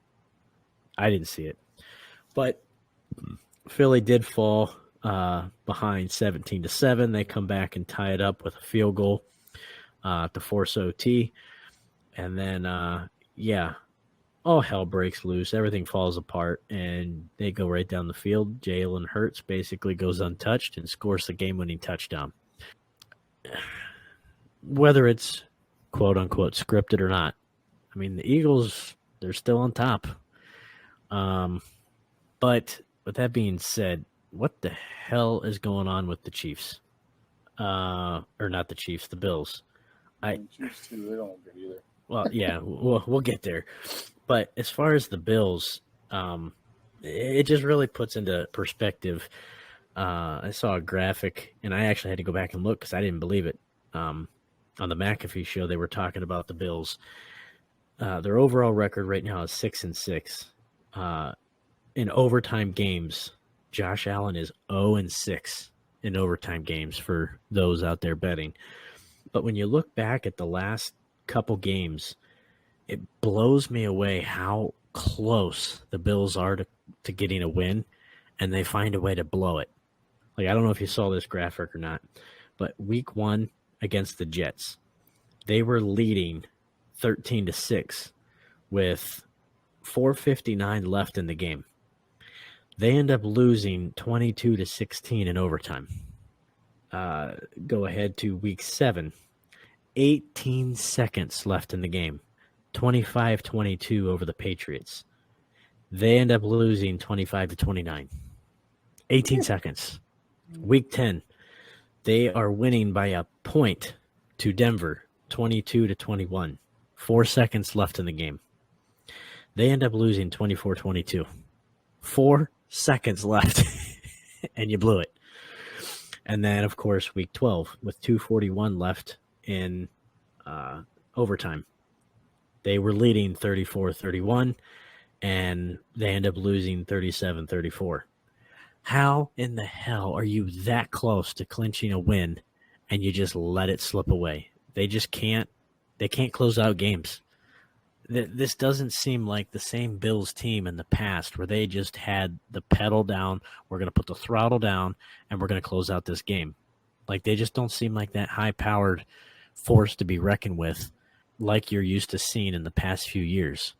I didn't see it, but Philly did fall behind 17-7. They come back and tie it up with a field goal to force OT, and then all hell breaks loose. Everything falls apart, and they go right down the field. Jalen Hurts basically goes untouched and scores the game-winning touchdown. Whether it's quote-unquote scripted or not, I mean, the Eagles, they're still on top. But with that being said, what the hell is going on with the Chiefs? Or not the Chiefs, the Bills. Chiefs too, they don't look good either. Well, yeah, we'll get there. But as far as the Bills, it just really puts into perspective. I saw a graphic, and I actually had to go back and look because I didn't believe it. On the McAfee show, they were talking about the Bills. Their overall record right now is 6-6. In overtime games, Josh Allen is 0-6 in overtime games for those out there betting. But when you look back at the last couple games, it blows me away how close the Bills are to getting a win, and they find a way to blow it. Like, I don't know if you saw this graphic or not, but week 1 against the Jets, they were leading 13-6 with 4:59 left in the game. They end up losing 22-16 in overtime. Go ahead to week 7. 18 seconds left in the game. 25-22 over the Patriots. They end up losing 25-29. 18 seconds. Week 10. They are winning by a point to Denver. 22-21. 4 seconds left in the game. They end up losing 24-22. 4 seconds left, and you blew it. And then, of course, week 12 with 2:41 left in overtime. They were leading 34-31, and they end up losing 37-34. How in the hell are you that close to clinching a win, and you just let it slip away? They just can't. They can't close out games. This doesn't seem like the same Bills team in the past where they just had the pedal down. We're going to put the throttle down and we're going to close out this game. Like they just don't seem like that high-powered force to be reckoned with, like you're used to seeing in the past few years.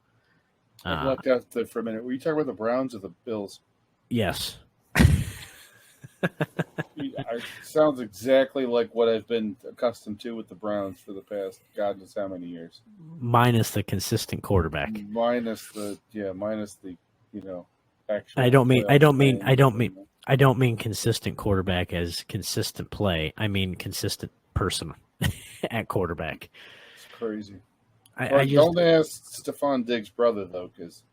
I blocked out there for a minute. Were you talking about the Browns or the Bills? Yes. Sounds exactly like what I've been accustomed to with the Browns for the past God knows how many years. Minus the consistent quarterback. Minus the actual. I don't mean consistent quarterback as consistent play. I mean consistent person at quarterback. It's crazy. I just don't ask Stephon Diggs' brother though, because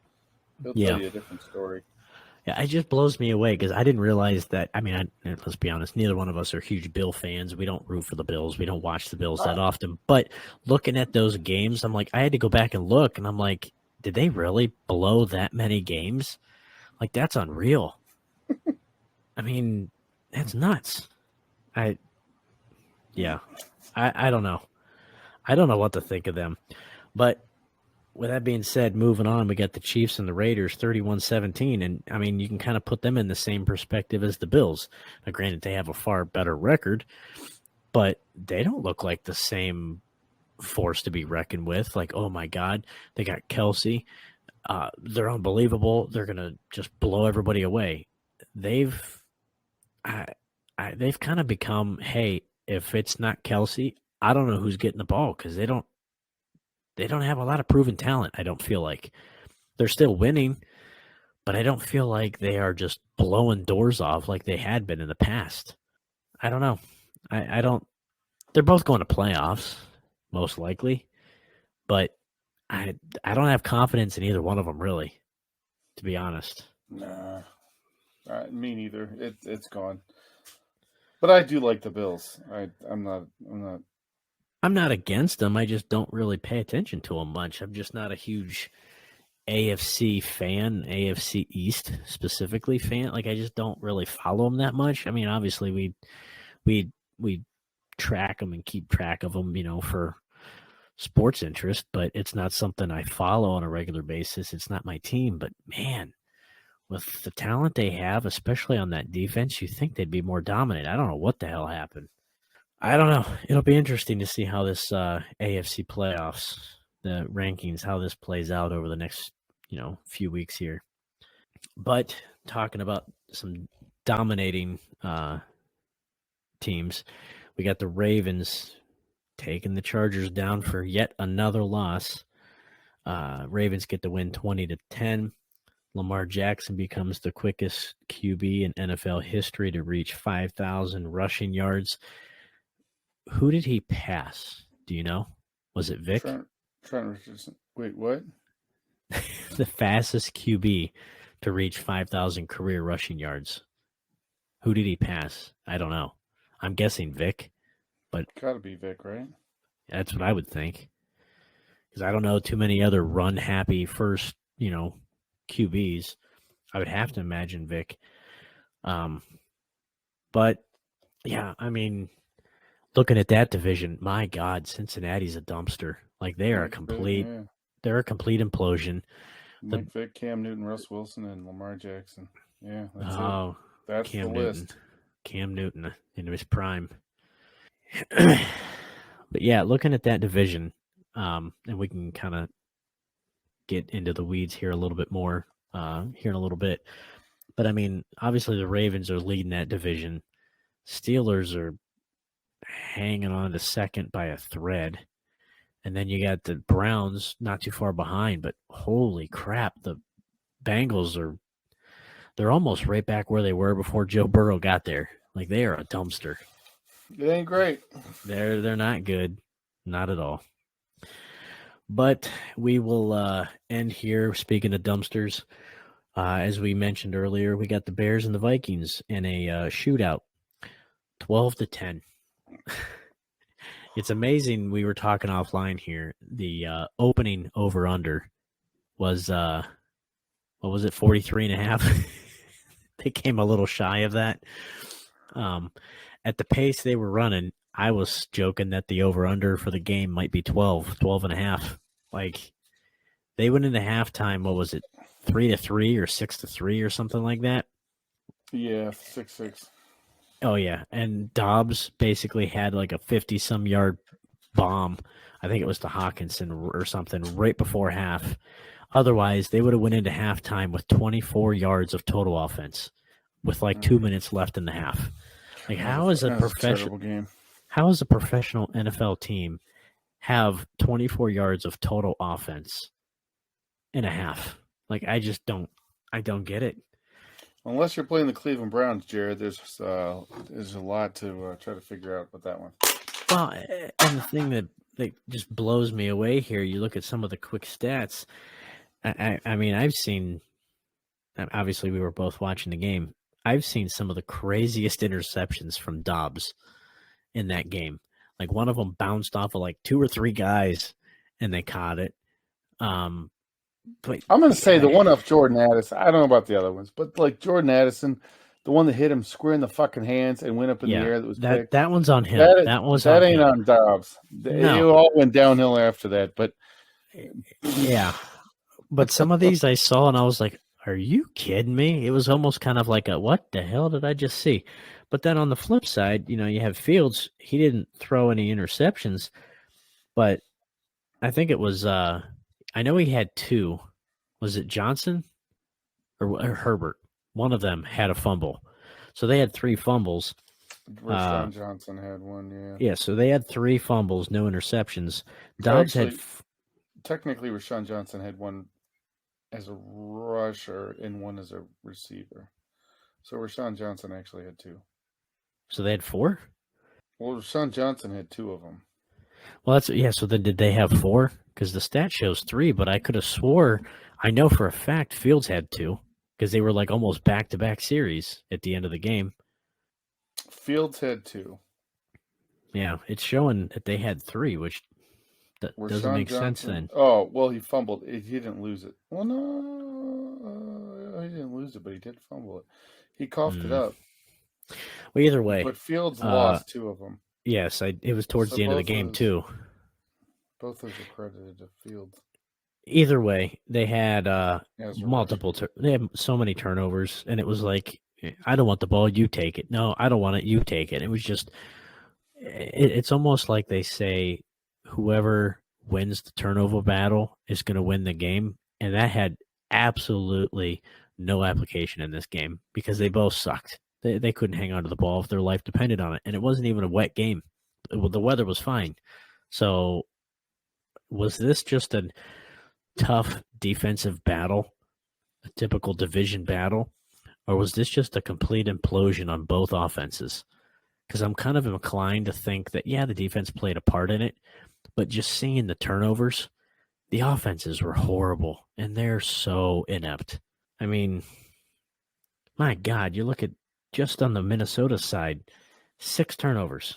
he'll tell you a different story. Yeah, it just blows me away because I didn't realize that. I mean, let's be honest, neither one of us are huge Bill fans. We don't root for the Bills. We don't watch the Bills that often. But looking at those games, I'm like, I had to go back and look, and I'm like, did they really blow that many games? Like, that's unreal. I mean, that's nuts. I don't know. I don't know what to think of them. But with that being said, moving on, we got the Chiefs and the Raiders 31-17. And, I mean, you can kind of put them in the same perspective as the Bills. Now, granted, they have a far better record, but they don't look like the same force to be reckoned with. Like, oh, my God, they got Kelsey. They're unbelievable. They're going to just blow everybody away. They've kind of become, hey, if it's not Kelsey, I don't know who's getting the ball because they don't have a lot of proven talent, I don't feel like. They're still winning, but I don't feel like they are just blowing doors off like they had been in the past. I don't know. I don't – they're both going to playoffs, most likely, but I don't have confidence in either one of them, really, to be honest. Nah, me neither. It's gone. But I do like the Bills. I'm not against them. I just don't really pay attention to them much. I'm just not a huge AFC fan, AFC East specifically fan. Like I just don't really follow them that much. I mean, obviously we track them and keep track of them, for sports interest, but it's not something I follow on a regular basis. It's not my team, but man, with the talent they have, especially on that defense, you think they'd be more dominant. I don't know what the hell happened. I don't know. It'll be interesting to see how this AFC playoffs, the rankings, how this plays out over the next, few weeks here. But talking about some dominating teams, we got the Ravens taking the Chargers down for yet another loss. Ravens get the win 20-10. Lamar Jackson becomes the quickest QB in NFL history to reach 5,000 rushing yards. Who did he pass? Do you know? Was it Vic? Trent Richardson. Wait, what? The fastest QB to reach 5,000 career rushing yards. Who did he pass? I don't know. I'm guessing Vic, but gotta be Vic, right? That's what I would think. Because I don't know too many other run-happy first, QBs. I would have to imagine Vic. But, yeah, I mean, looking at that division, my God, Cincinnati's a dumpster. Like, they are they're a complete implosion. Mike Vick, Cam Newton, Russ Wilson, and Lamar Jackson. Yeah, that's it. That's Cam the Newton. list. Cam Newton in his prime. But, yeah, looking at that division, and we can kind of get into the weeds here a little bit more here in a little bit. But, I mean, obviously the Ravens are leading that division. Steelers are hanging on to second by a thread. And then you got the Browns not too far behind. But, holy crap, the Bengals they're almost right back where they were before Joe Burrow got there. Like, they are a dumpster. It ain't great. They're not good. Not at all. But we will end here. Speaking of dumpsters, as we mentioned earlier, we got the Bears and the Vikings in a shootout, 12-10. It's amazing. We were talking offline here. The opening over-under was, what was it, 43.5? They came a little shy of that. At the pace they were running, I was joking that the over-under for the game might be 12.5. Like, They went into halftime. What was it, 3-3 or 6-3 or something like that? Yeah, 6-6. Oh yeah, and Dobbs basically had like a 50-some yard bomb. I think it was to Hawkinson or something right before half. Otherwise, they would have went into halftime with 24 yards of total offense with like 2 minutes left in the half. Like, That was a terrible game. how does a professional NFL team have 24 yards of total offense in a half? Like, I don't get it. Unless you're playing the Cleveland Browns, Jared, there's a lot to try to figure out with that one. Well, and the thing that just blows me away here, you look at some of the quick stats. I mean, I've seen, obviously we were both watching the game. I've seen some of the craziest interceptions from Dobbs in that game. Like, one of them bounced off of like 2 or 3 guys and they caught it. But I'm going to say the one off Jordan Addison. I don't know about the other ones, but like Jordan Addison, the one that hit him square in the fucking hands and went up in the air that was picked. That one's on him. That ain't on Dobbs. No. It all went downhill after that. But yeah, but some of these I saw and I was like, "Are you kidding me?" It was almost kind of like a "What the hell did I just see?" But then on the flip side, you have Fields. He didn't throw any interceptions, but I think it was. I know he had 2. Was it Johnson or Herbert? One of them had a fumble. So they had 3 fumbles. Rashawn Johnson had one, yeah. Yeah, so they had 3 fumbles, no interceptions. Dobbs had... Technically, Rashawn Johnson had one as a rusher and one as a receiver. So Rashawn Johnson actually had 2. So they had 4? Well, Rashawn Johnson had 2 of them. Well, so then did they have 4? Because the stat shows 3, but I could have swore, I know for a fact Fields had 2, because they were like almost back-to-back series at the end of the game. Fields had 2. Yeah, it's showing that they had 3, which doesn't make sense then. Oh, well, he fumbled. He didn't lose it. Well, no, he didn't lose it, but he did fumble it. He coughed it up. Well, either way. But Fields lost 2 of them. Yes, it was towards the end of the game, too. Both those are credited to Fields. Either way, they had they had so many turnovers, and it was like, I don't want the ball, you take it. No, I don't want it, you take it. It was just, it's almost like they say whoever wins the turnover battle is going to win the game, and that had absolutely no application in this game because they both sucked. They couldn't hang on to the ball if their life depended on it, and it wasn't even a wet game. The weather was fine. So was this just a tough defensive battle, a typical division battle, or was this just a complete implosion on both offenses? Because I'm kind of inclined to think that, yeah, the defense played a part in it, but just seeing the turnovers, the offenses were horrible, and they're so inept. I mean, my God, you look at just on the Minnesota side, 6 turnovers.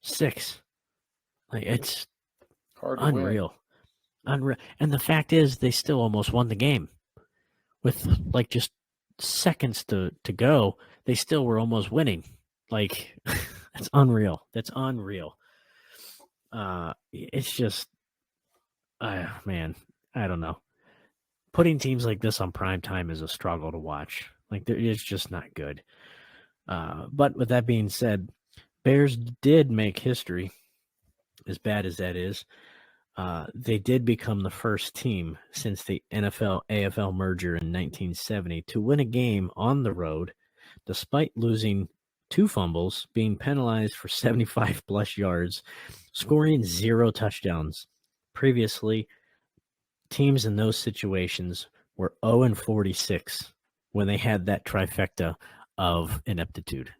6. Like, it's hard to unreal. Unreal. And the fact is, they still almost won the game. With, like, just seconds to go, they still were almost winning. Like, that's unreal. That's unreal. It's just, man, I don't know. Putting teams like this on prime time is a struggle to watch. Like, it's just not good. But with that being said, Bears did make history, as bad as that is. They did become the first team since the NFL-AFL merger in 1970 to win a game on the road, despite losing 2 fumbles, being penalized for 75-plus yards, scoring 0 touchdowns. Previously, teams in those situations were 0-46 when they had that trifecta of ineptitude.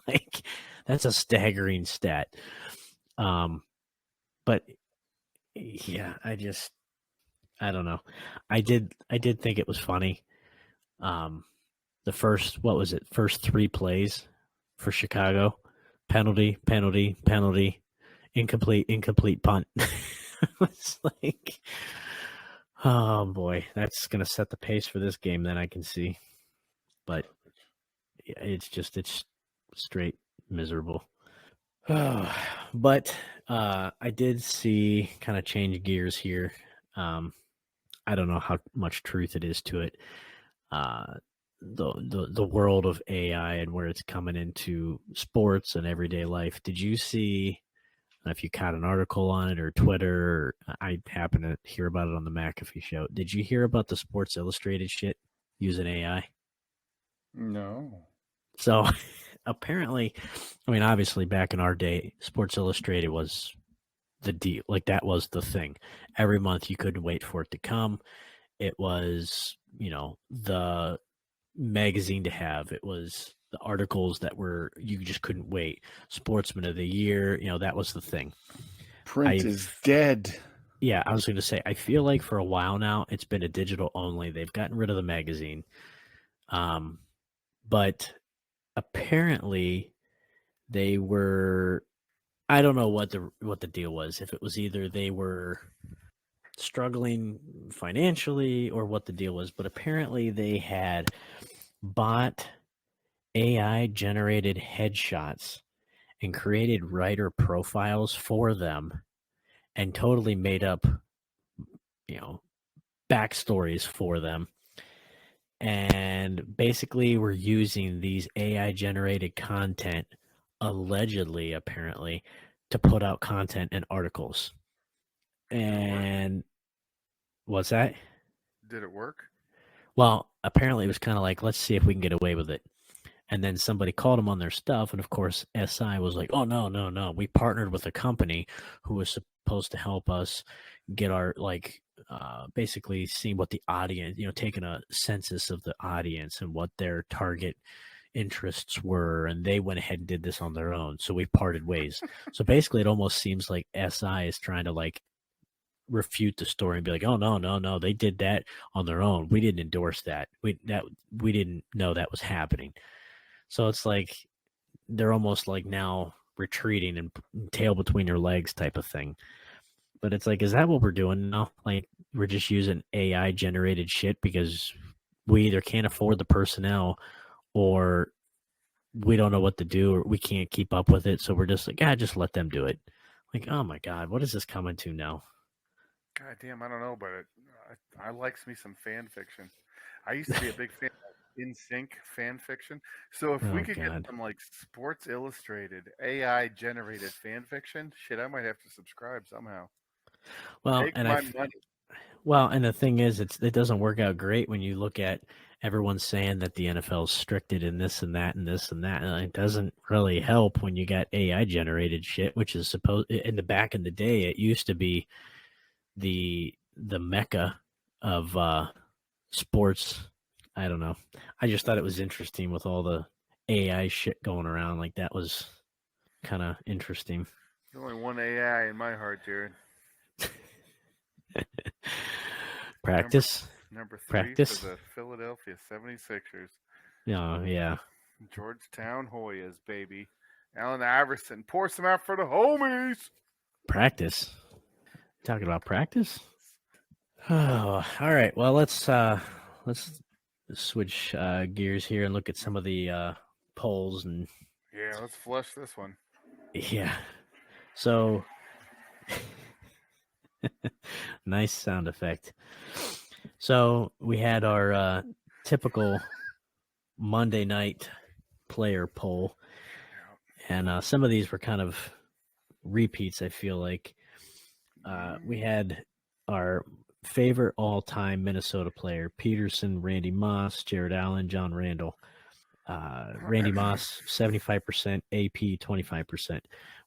Like, that's a staggering stat. But yeah, I don't know. I did think it was funny. The first 3 plays for Chicago, penalty, incomplete punt. It's like, oh boy, that's going to set the pace for this game then, I can see. But it's straight miserable. But I did see, kind of change gears here. I don't know how much truth it is to it. Uh, the world of AI and where it's coming into sports and everyday life. Did you see? If you caught an article on it or Twitter, or I happen to hear about it on the McAfee show. Did you hear about the Sports Illustrated shit using AI? No. So apparently, I mean, obviously, back in our day, Sports Illustrated was the deal. Like that was the thing. Every month, you couldn't wait for it to come. It was, the magazine to have. It was the articles that were you just couldn't wait. Sportsman of the Year, that was the thing. Print is dead. Yeah, I was going to say, I feel like for a while now, it's been a digital only. They've gotten rid of the magazine. But apparently they were, I don't know what the deal was. If it was either they were struggling financially or what the deal was, but apparently they had bought AI generated headshots and created writer profiles for them and totally made up, backstories for them. And basically, we're using these AI generated content, allegedly, apparently, to put out content and articles. And what's that? Did it work? Well, apparently, it was kind of like, let's see if we can get away with it. And then somebody called them on their stuff. And of course, SI was like, oh, no, no, no. We partnered with a company who was supposed to help us get our, basically seeing what the audience, taking a census of the audience and what their target interests were. And they went ahead and did this on their own. So we parted ways. So basically, it almost seems like SI is trying to refute the story and be like, oh, no, no, no. They did that on their own. We didn't endorse that. We didn't know that was happening. So it's like they're almost like now retreating and tail between your legs type of thing. But it's like, is that what we're doing now? Like, we're just using AI generated shit because we either can't afford the personnel or we don't know what to do or we can't keep up with it. So we're just like, just let them do it. Like, oh my God, what is this coming to now? God damn, I don't know, but I likes me some fan fiction. I used to be a big fan of In Sync fan fiction. So if we could get some Sports Illustrated AI generated fan fiction, shit, I might have to subscribe somehow. Well, Take my money. Well, and the thing is, it doesn't work out great when you look at everyone saying that the NFL is stricted in this and that and this and that. And it doesn't really help when you got AI generated shit, which is supposed in the back in the day, it used to be the mecca of sports. I don't know. I just thought it was interesting with all the AI shit going around. Like that was kind of interesting. There's only one AI in my heart, Jared. Practice. Number 3 Practice. for the Philadelphia 76ers. Oh, yeah. Georgetown Hoyas, baby. Allen Iverson. Pour some out for the homies. Practice. Talking about practice? Oh, all right. Well, let's switch gears here and look at some of the polls and. Yeah, let's flush this one. Yeah. So, nice sound effect. So we had our typical Monday night player poll, and some of these were kind of repeats. I feel like we had our favorite all-time Minnesota player: Peterson, Randy Moss, Jared Allen, John Randall. Randy Moss 75%, AP 25%,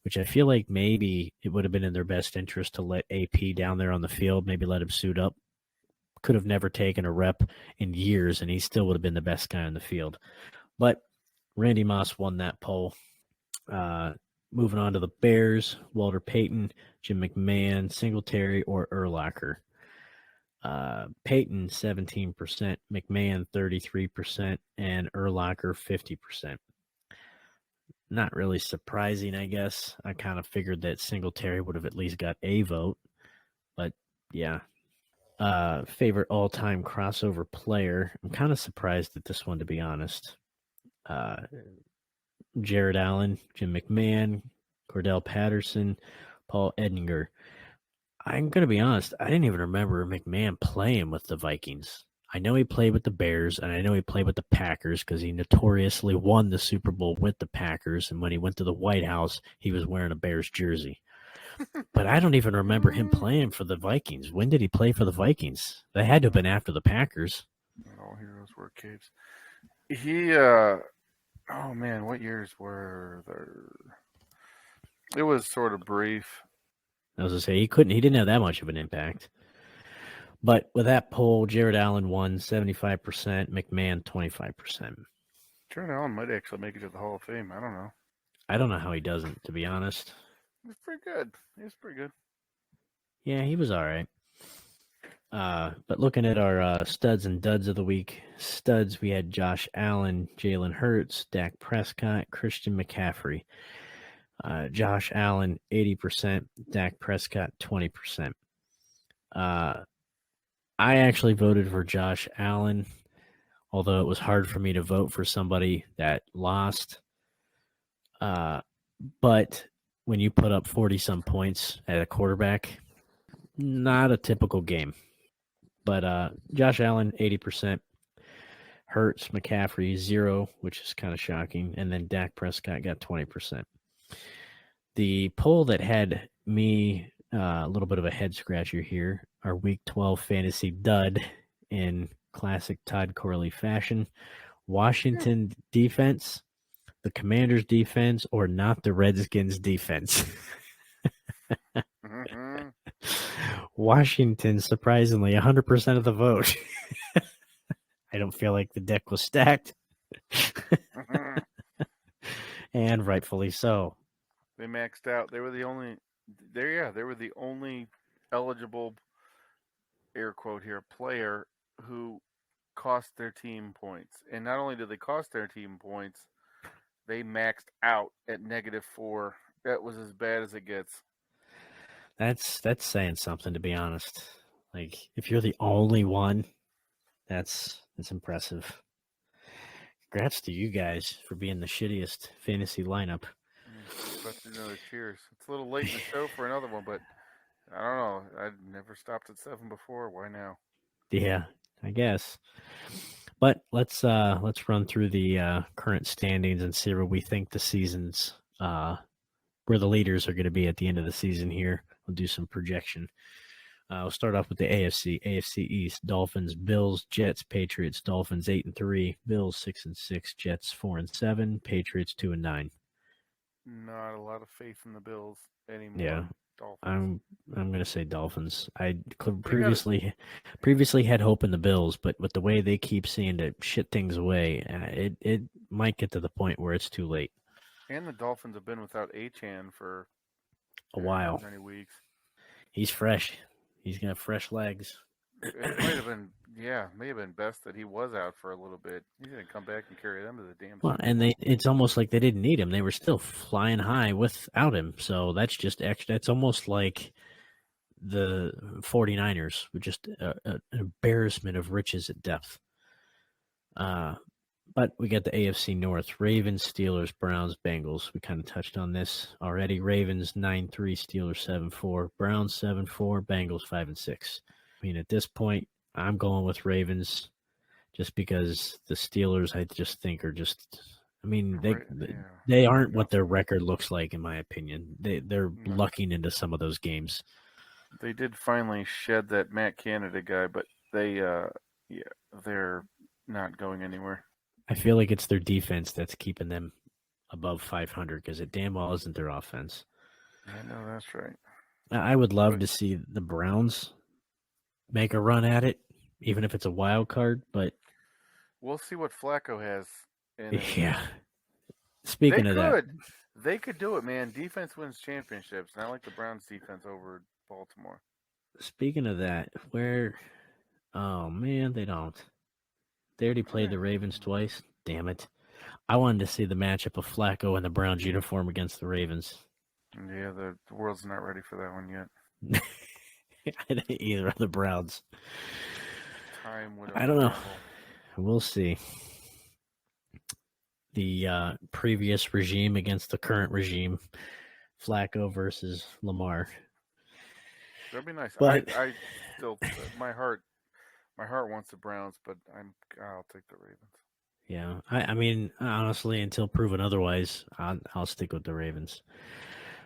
which I feel like maybe it would have been in their best interest to let AP down there on the field, maybe let him suit up. Could have never taken a rep in years, and he still would have been the best guy on the field. But Randy Moss won that poll. Moving on to the Bears, Walter Payton, Jim McMahon, Singletary, or Urlacher. Payton 17%, McMahon 33%, and Urlacher 50%. Not really surprising, I guess. I kind of figured that Singletary would have at least got a vote, but yeah. Favorite all-time crossover player. I'm kind of surprised at this one, to be honest. Jared Allen, Jim McMahon, Cordell Patterson, Paul Edinger. I'm going to be honest. I didn't even remember McMahon playing with the Vikings. I know he played with the Bears, and I know he played with the Packers because he notoriously won the Super Bowl with the Packers. And when he went to the White House, he was wearing a Bears jersey. But I don't even remember him playing for the Vikings. When did he play for the Vikings? That had to have been after the Packers. All heroes wear capes. Oh man, what years were there? It was sort of brief. I was going to say, he didn't have that much of an impact. But with that poll, Jared Allen won 75%, McMahon 25%. Jared Allen might actually make it to the Hall of Fame. I don't know. I don't know how he doesn't, to be honest. He was pretty good. Yeah, he was all right. But looking at our studs and duds of the week, studs, we had Josh Allen, Jalen Hurts, Dak Prescott, Christian McCaffrey. Josh Allen, 80%, Dak Prescott, 20%. I actually voted for Josh Allen, although it was hard for me to vote for somebody that lost. But when you put up 40-some points at a quarterback, not a typical game. But Josh Allen, 80%. Hurts, McCaffrey, 0, which is kind of shocking. And then Dak Prescott got 20%. The poll that had me a little bit of a head scratcher here, our Week 12 fantasy dud in classic Todd Corley fashion. Washington defense, the Commanders defense, or not the Redskins defense. Mm-hmm. Washington, surprisingly, 100% of the vote. I don't feel like the deck was stacked. Mm-hmm. And rightfully so. They maxed out. They were the only eligible, air quote here, player who cost their team points. And not only did they cost their team points, they maxed out at -4. That was as bad as it gets. That's saying something, to be honest. Like, if you're the only one, that's impressive. Congrats to you guys for being the shittiest fantasy lineup. About to do another cheers. It's a little late in the show for another one, but I don't know. I'd never stopped at 7 before. Why now? Yeah, I guess. But let's run through the current standings and see where we think the season's where the leaders are going to be at the end of the season here. We'll do some projection. We'll start off with the AFC East: Dolphins, Bills, Jets, Patriots. Dolphins 8-3, Bills 6-6, Jets 4-7, Patriots 2-9. Not a lot of faith in the Bills anymore. Yeah, Dolphins. I'm going to say Dolphins. I previously had hope in the Bills, but with the way they keep seeing to shit things away, it might get to the point where it's too late. And the Dolphins have been without Achane for a while. Many weeks. He's fresh. He's got fresh legs. It may have been best that he was out for a little bit. He's gonna come back and carry them to the damn. Well, and it's almost like they didn't need him. They were still flying high without him. So that's just extra. It's almost like the 49ers were just an embarrassment of riches at depth. But we got the AFC North: Ravens, Steelers, Browns, Bengals. We kind of touched on this already. Ravens 9-3, Steelers 7-4, Browns 7-4, Bengals 5-6. I mean, at this point, I'm going with Ravens just because the Steelers, I just think, are just. I mean, they aren't what their record looks like, in my opinion. They're lucking into some of those games. They did finally shed that Matt Canada guy, but they're not going anywhere. I feel like it's their defense that's keeping them above 500 because it damn well isn't their offense. I know that's right. I would love to see the Browns make a run at it, even if it's a wild card, but we'll see what Flacco has. Yeah. Speaking of that, they could do it, man. Defense wins championships, and I like the Browns' defense over Baltimore. Speaking of that, oh man, they don't. They already played the Ravens twice. Damn it. I wanted to see the matchup of Flacco in the Browns uniform against the Ravens. Yeah, the world's not ready for that one yet. Either of the Browns. Time would I don't know. We'll see. The previous regime against the current regime. Flacco versus Lamar. That'd be nice. But I still my heart wants the Browns, but I'll take the Ravens. yeah, I mean, honestly, until proven otherwise, I'll stick with the Ravens.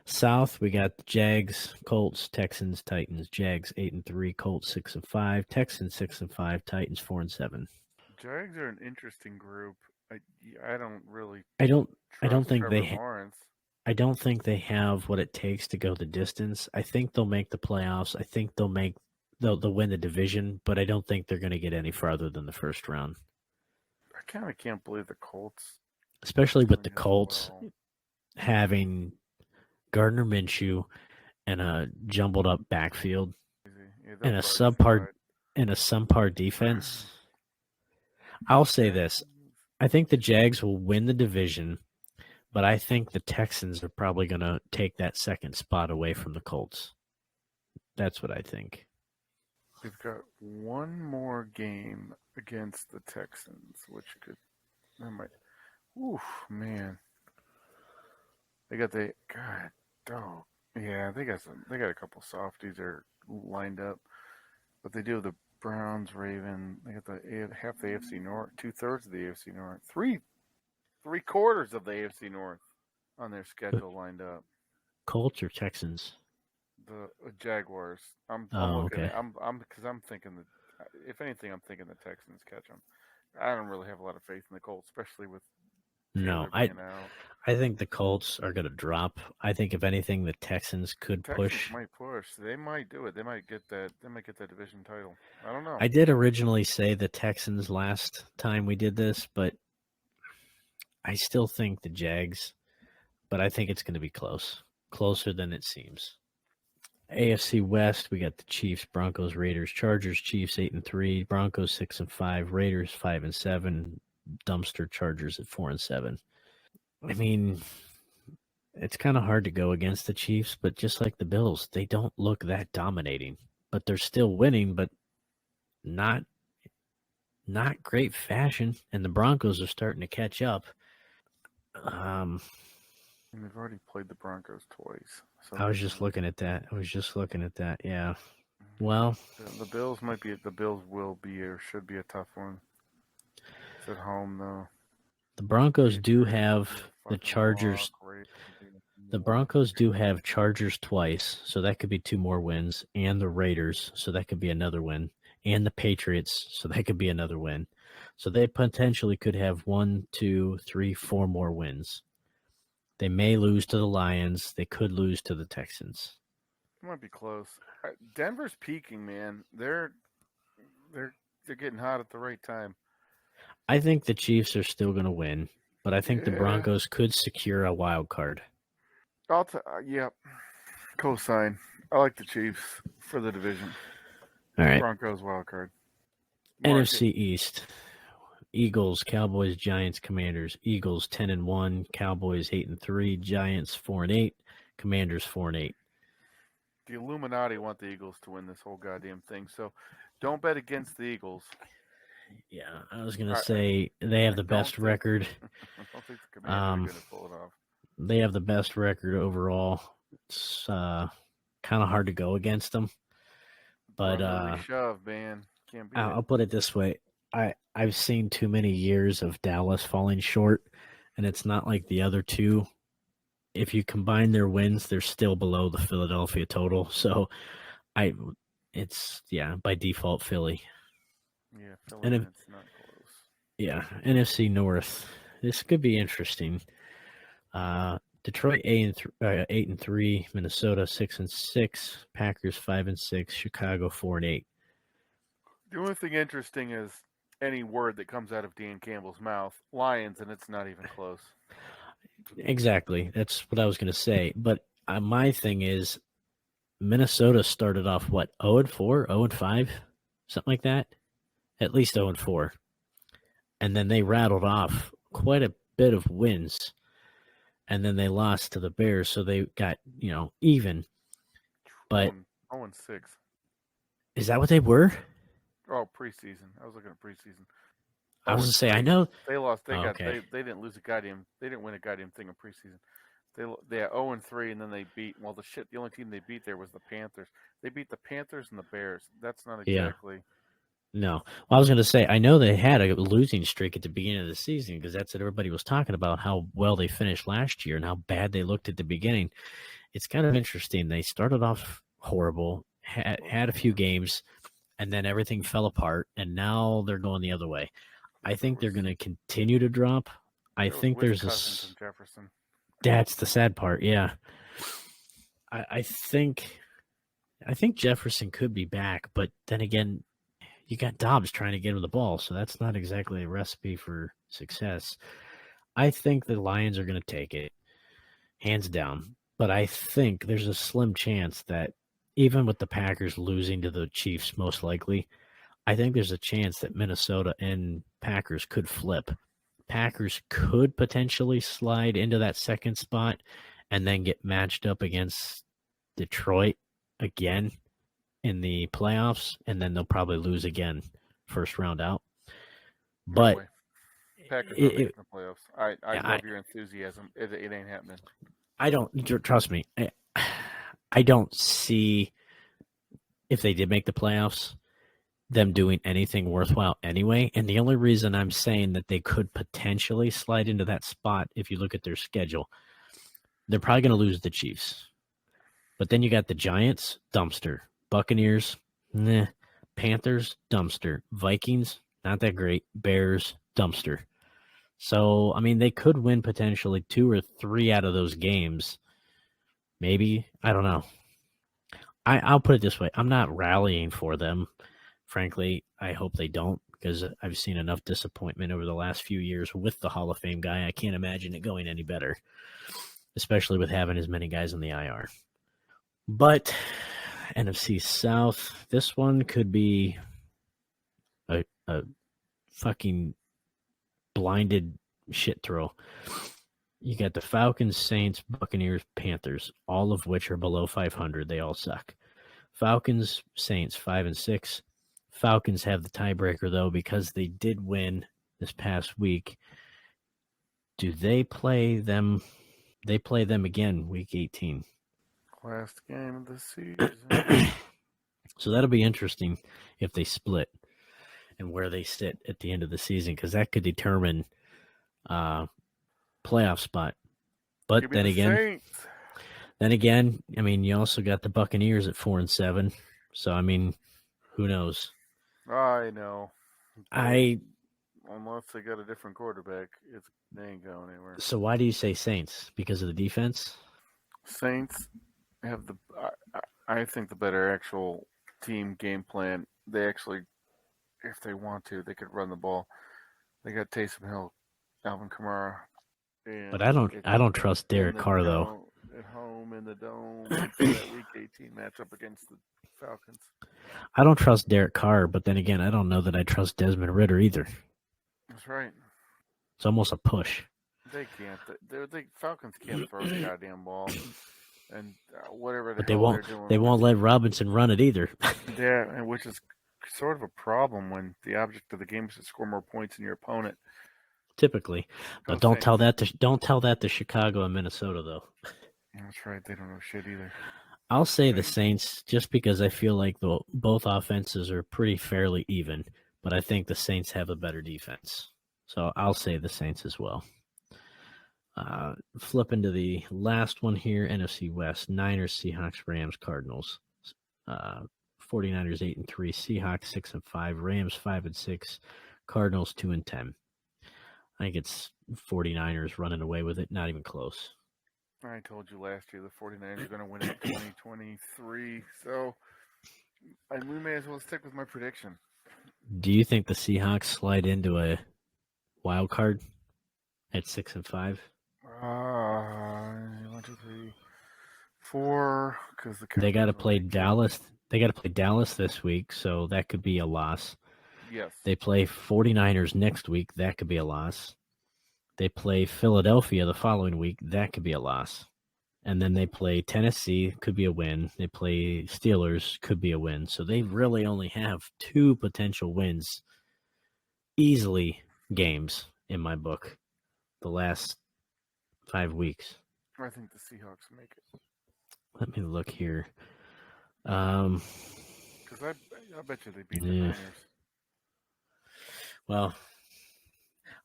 South, we got the Jags, Colts, Texans, Titans. Jags 8-3, Colts 6-5, Texans 6-5, Titans 4-7. Jags are an interesting group. I don't really I don't trust think Trevor Lawrence. I don't think they have what it takes to go the distance. I think they'll make the playoffs. I think they'll win the division, but I don't think they're going to get any farther than the first round. I kind of can't believe the Colts, especially with the Colts having Gardner Minshew and a jumbled up backfield and a subpar defense. I'll say this. I think the Jags will win the division, but I think the Texans are probably going to take that second spot away from the Colts. That's what I think. They've got one more game against the Texans, which could oof, man. They got they got a couple softies are lined up, but they do have the Browns, Raven. They got half the AFC North, 2/3 of the AFC North, three-quarters of the AFC North on their schedule lined up. Colts or Texans? The Jaguars. I'm looking at. Because I'm thinking that if anything, I'm thinking the Texans catch them. I don't really have a lot of faith in the Colts, especially with Taylor being out. I think the Colts are going to drop. I think if anything, the Texans could push. Might push. They might do it. They might get that. They might get that division title. I don't know. I did originally say the Texans last time we did this, but I still think the Jags. But I think it's going to be closer than it seems. AFC West, we got the Chiefs, Broncos, Raiders, Chargers. Chiefs 8-3, Broncos 6-5, Raiders 5-7, dumpster Chargers at 4-7. I mean, it's kind of hard to go against the Chiefs, but just like the Bills, they don't look that dominating. But they're still winning, but not great fashion. And the Broncos are starting to catch up. And they've already played the Broncos twice. So I was just looking at that. Yeah. Well, the Bills will be or should be a tough one. It's at home though. The Broncos do have the Chargers. The Broncos do have Chargers twice, so that could be 2 more wins, and the Raiders, so that could be another win, and the Patriots, so that could be another win. So they potentially could have 1, 2, 3, 4 more wins. They may lose to the Lions. They could lose to the Texans. It might be close. Denver's peaking, man. They're getting hot at the right time. I think the Chiefs are still going to win, but I think the Broncos could secure a wild card. Yep. Cosign. I like the Chiefs for the division. All right. Broncos wild card. NFC East. Eagles, Cowboys, Giants, Commanders. Eagles 10-1, Cowboys 8-3, Giants 4-8, Commanders 4-8. The Illuminati want the Eagles to win this whole goddamn thing, so don't bet against the Eagles. Yeah, I was gonna say they have the best record. I don't think the Commanders are gonna pull it off. They have the best record overall. It's kind of hard to go against them, but shove, man. Can't beat I'll put it this way. I've seen too many years of Dallas falling short, and it's not like the other two. If you combine their wins, they're still below the Philadelphia total. So, it's by default Philly. Yeah, Philly. It's not close. Yeah, NFC North. This could be interesting. Detroit 8-3, Minnesota 6-6, Packers 5-6, Chicago 4-8. The only thing interesting is any word that comes out of Dan Campbell's mouth, Lions, and it's not even close. Exactly. That's what I was going to say. But my thing is Minnesota started off, 0-4, 0-5, something like that? At least 0-4. And then they rattled off quite a bit of wins. And then they lost to the Bears, so they got, even. But 0-6. Is that what they were? Oh, preseason. I was looking at preseason. I was going to say, I know they lost. They didn't lose a goddamn. They didn't win a goddamn thing in preseason. They 0-3, and then they beat. Well, the only team they beat there was the Panthers. They beat the Panthers and the Bears. That's not exactly. No. Well, I was going to say, I know they had a losing streak at the beginning of the season because that's what everybody was talking about, how well they finished last year and how bad they looked at the beginning. It's kind of interesting. They started off horrible, had a few games, and then everything fell apart, and now they're going the other way. I think they're going to continue to drop. I think there's Cousins and Jefferson. That's the sad part, yeah. I think Jefferson could be back, but then again, you got Dobbs trying to get him the ball, so that's not exactly a recipe for success. I think the Lions are going to take it, hands down. But I think there's a slim chance that even with the Packers losing to the Chiefs, most likely, I think there's a chance that Minnesota and Packers could flip. Packers could potentially slide into that second spot and then get matched up against Detroit again in the playoffs, and then they'll probably lose again first round out. But Packers are making the playoffs. I love your enthusiasm. It ain't happening. I don't trust me. I don't see, if they did make the playoffs, them doing anything worthwhile anyway. And the only reason I'm saying that they could potentially slide into that spot, if you look at their schedule, they're probably going to lose the Chiefs. But then you got the Giants, dumpster. Buccaneers, nah. Panthers, dumpster. Vikings, not that great. Bears, dumpster. So, I mean, they could win potentially 2 or 3 out of those games. Maybe. I don't know. I'll put it this way. I'm not rallying for them. Frankly, I hope they don't, because I've seen enough disappointment over the last few years with the Hall of Fame guy. I can't imagine it going any better, especially with having as many guys in the IR. But NFC South, this one could be a fucking blinded shit throw. You got the Falcons, Saints, Buccaneers, Panthers, all of which are below 500. They all suck. Falcons, Saints, 5-6. Falcons have the tiebreaker, though, because they did win this past week. Do they play them? They play them again week 18. Last game of the season. So that'll be interesting if they split and where they sit at the end of the season, because that could determine playoff spot. But then again, I mean, you also got the Buccaneers at 4-7. So I mean, who knows? I know. Unless they got a different quarterback, they ain't going anywhere. So why do you say Saints? Because of the defense? Saints have I think the better actual team game plan. They actually, if they want to, they could run the ball. They got Taysom Hill, Alvin Kamara. But I don't trust Derek Carr, though. At home in the dome for that week 18 matchup against the Falcons. I don't trust Derek Carr, but then again, I don't know that I trust Desmond Ridder either. That's right. It's almost a push. They can't. The Falcons can't throw the goddamn ball, and whatever. But they won't let Robinson run it either. Yeah, and which is sort of a problem when the object of the game is to score more points than your opponent. Typically, but don't tell that to Chicago and Minnesota, though. That's right. They don't know shit either. I'll say the Saints just because I feel like both offenses are pretty fairly even, but I think the Saints have a better defense. So I'll say the Saints as well. Flip into the last one here, NFC West, Niners, Seahawks, Rams, Cardinals. 49ers 8-3, Seahawks 6-5, Rams 5-6, Cardinals 2-10. I think it's 49ers running away with it, not even close. I told you last year the 49ers are going to win in 2023, so we may as well stick with my prediction. Do you think the Seahawks slide into a wild card at 6-5? 1, 2, 3, 4. Because they got to play Dallas. They got to play Dallas this week, so that could be a loss. Yes. They play 49ers next week. That could be a loss. They play Philadelphia the following week. That could be a loss. And then they play Tennessee. Could be a win. They play Steelers. Could be a win. So they really only have 2 potential wins. Easily games in my book. The last 5 weeks. I think the Seahawks make it. Let me look here. Because I bet you they beat the Niners. Well,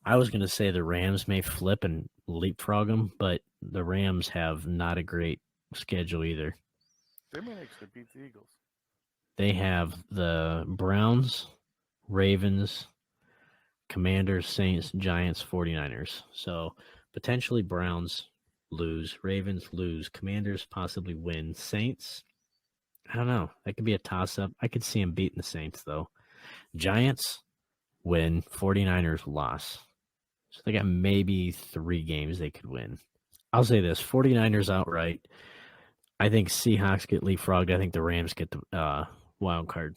I was going to say the Rams may flip and leapfrog them, but the Rams have not a great schedule either. They may actually beat the Eagles. They have the Browns, Ravens, Commanders, Saints, Giants, 49ers. So potentially Browns lose, Ravens lose, Commanders possibly win, Saints, I don't know. That could be a toss-up. I could see them beating the Saints, though. Giants win, 49ers loss. So they got maybe 3 games they could win. I'll say this, 49ers outright. I think Seahawks get leapfrogged. I think the Rams get the wild card.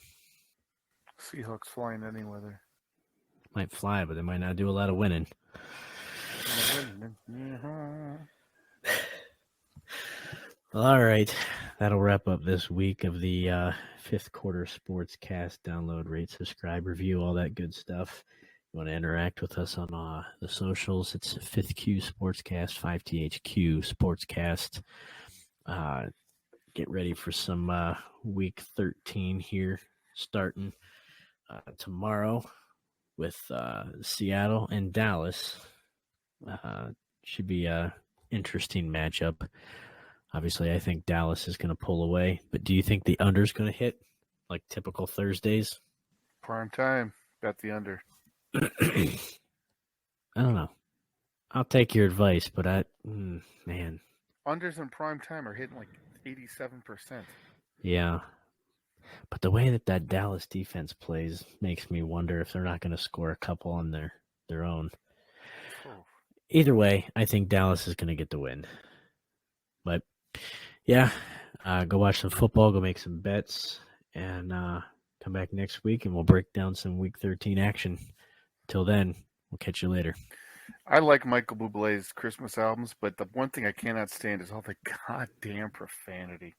Seahawks flying any weather. Might fly, but they might not do a lot of winning. Well, all right. That'll wrap up this week of the Fifth Quarter Sportscast. Download, rate, subscribe, review, all that good stuff. You want to interact with us on the socials, it's 5th Q Sportscast, 5THQ Sportscast. Get ready for some Week 13 here, starting tomorrow with Seattle and Dallas. Should be a interesting matchup. Obviously, I think Dallas is going to pull away, but do you think the under is going to hit like typical Thursdays? Prime time. Bet the under. I don't know. I'll take your advice, but man. Unders in prime time are hitting like 87%. Yeah. But the way that Dallas defense plays makes me wonder if they're not going to score a couple on their own. Oh. Either way, I think Dallas is going to get the win. But, yeah, go watch some football, go make some bets, and come back next week, and we'll break down some Week 13 action. Till then, we'll catch you later. I like Michael Bublé's Christmas albums, but the one thing I cannot stand is all the goddamn profanity.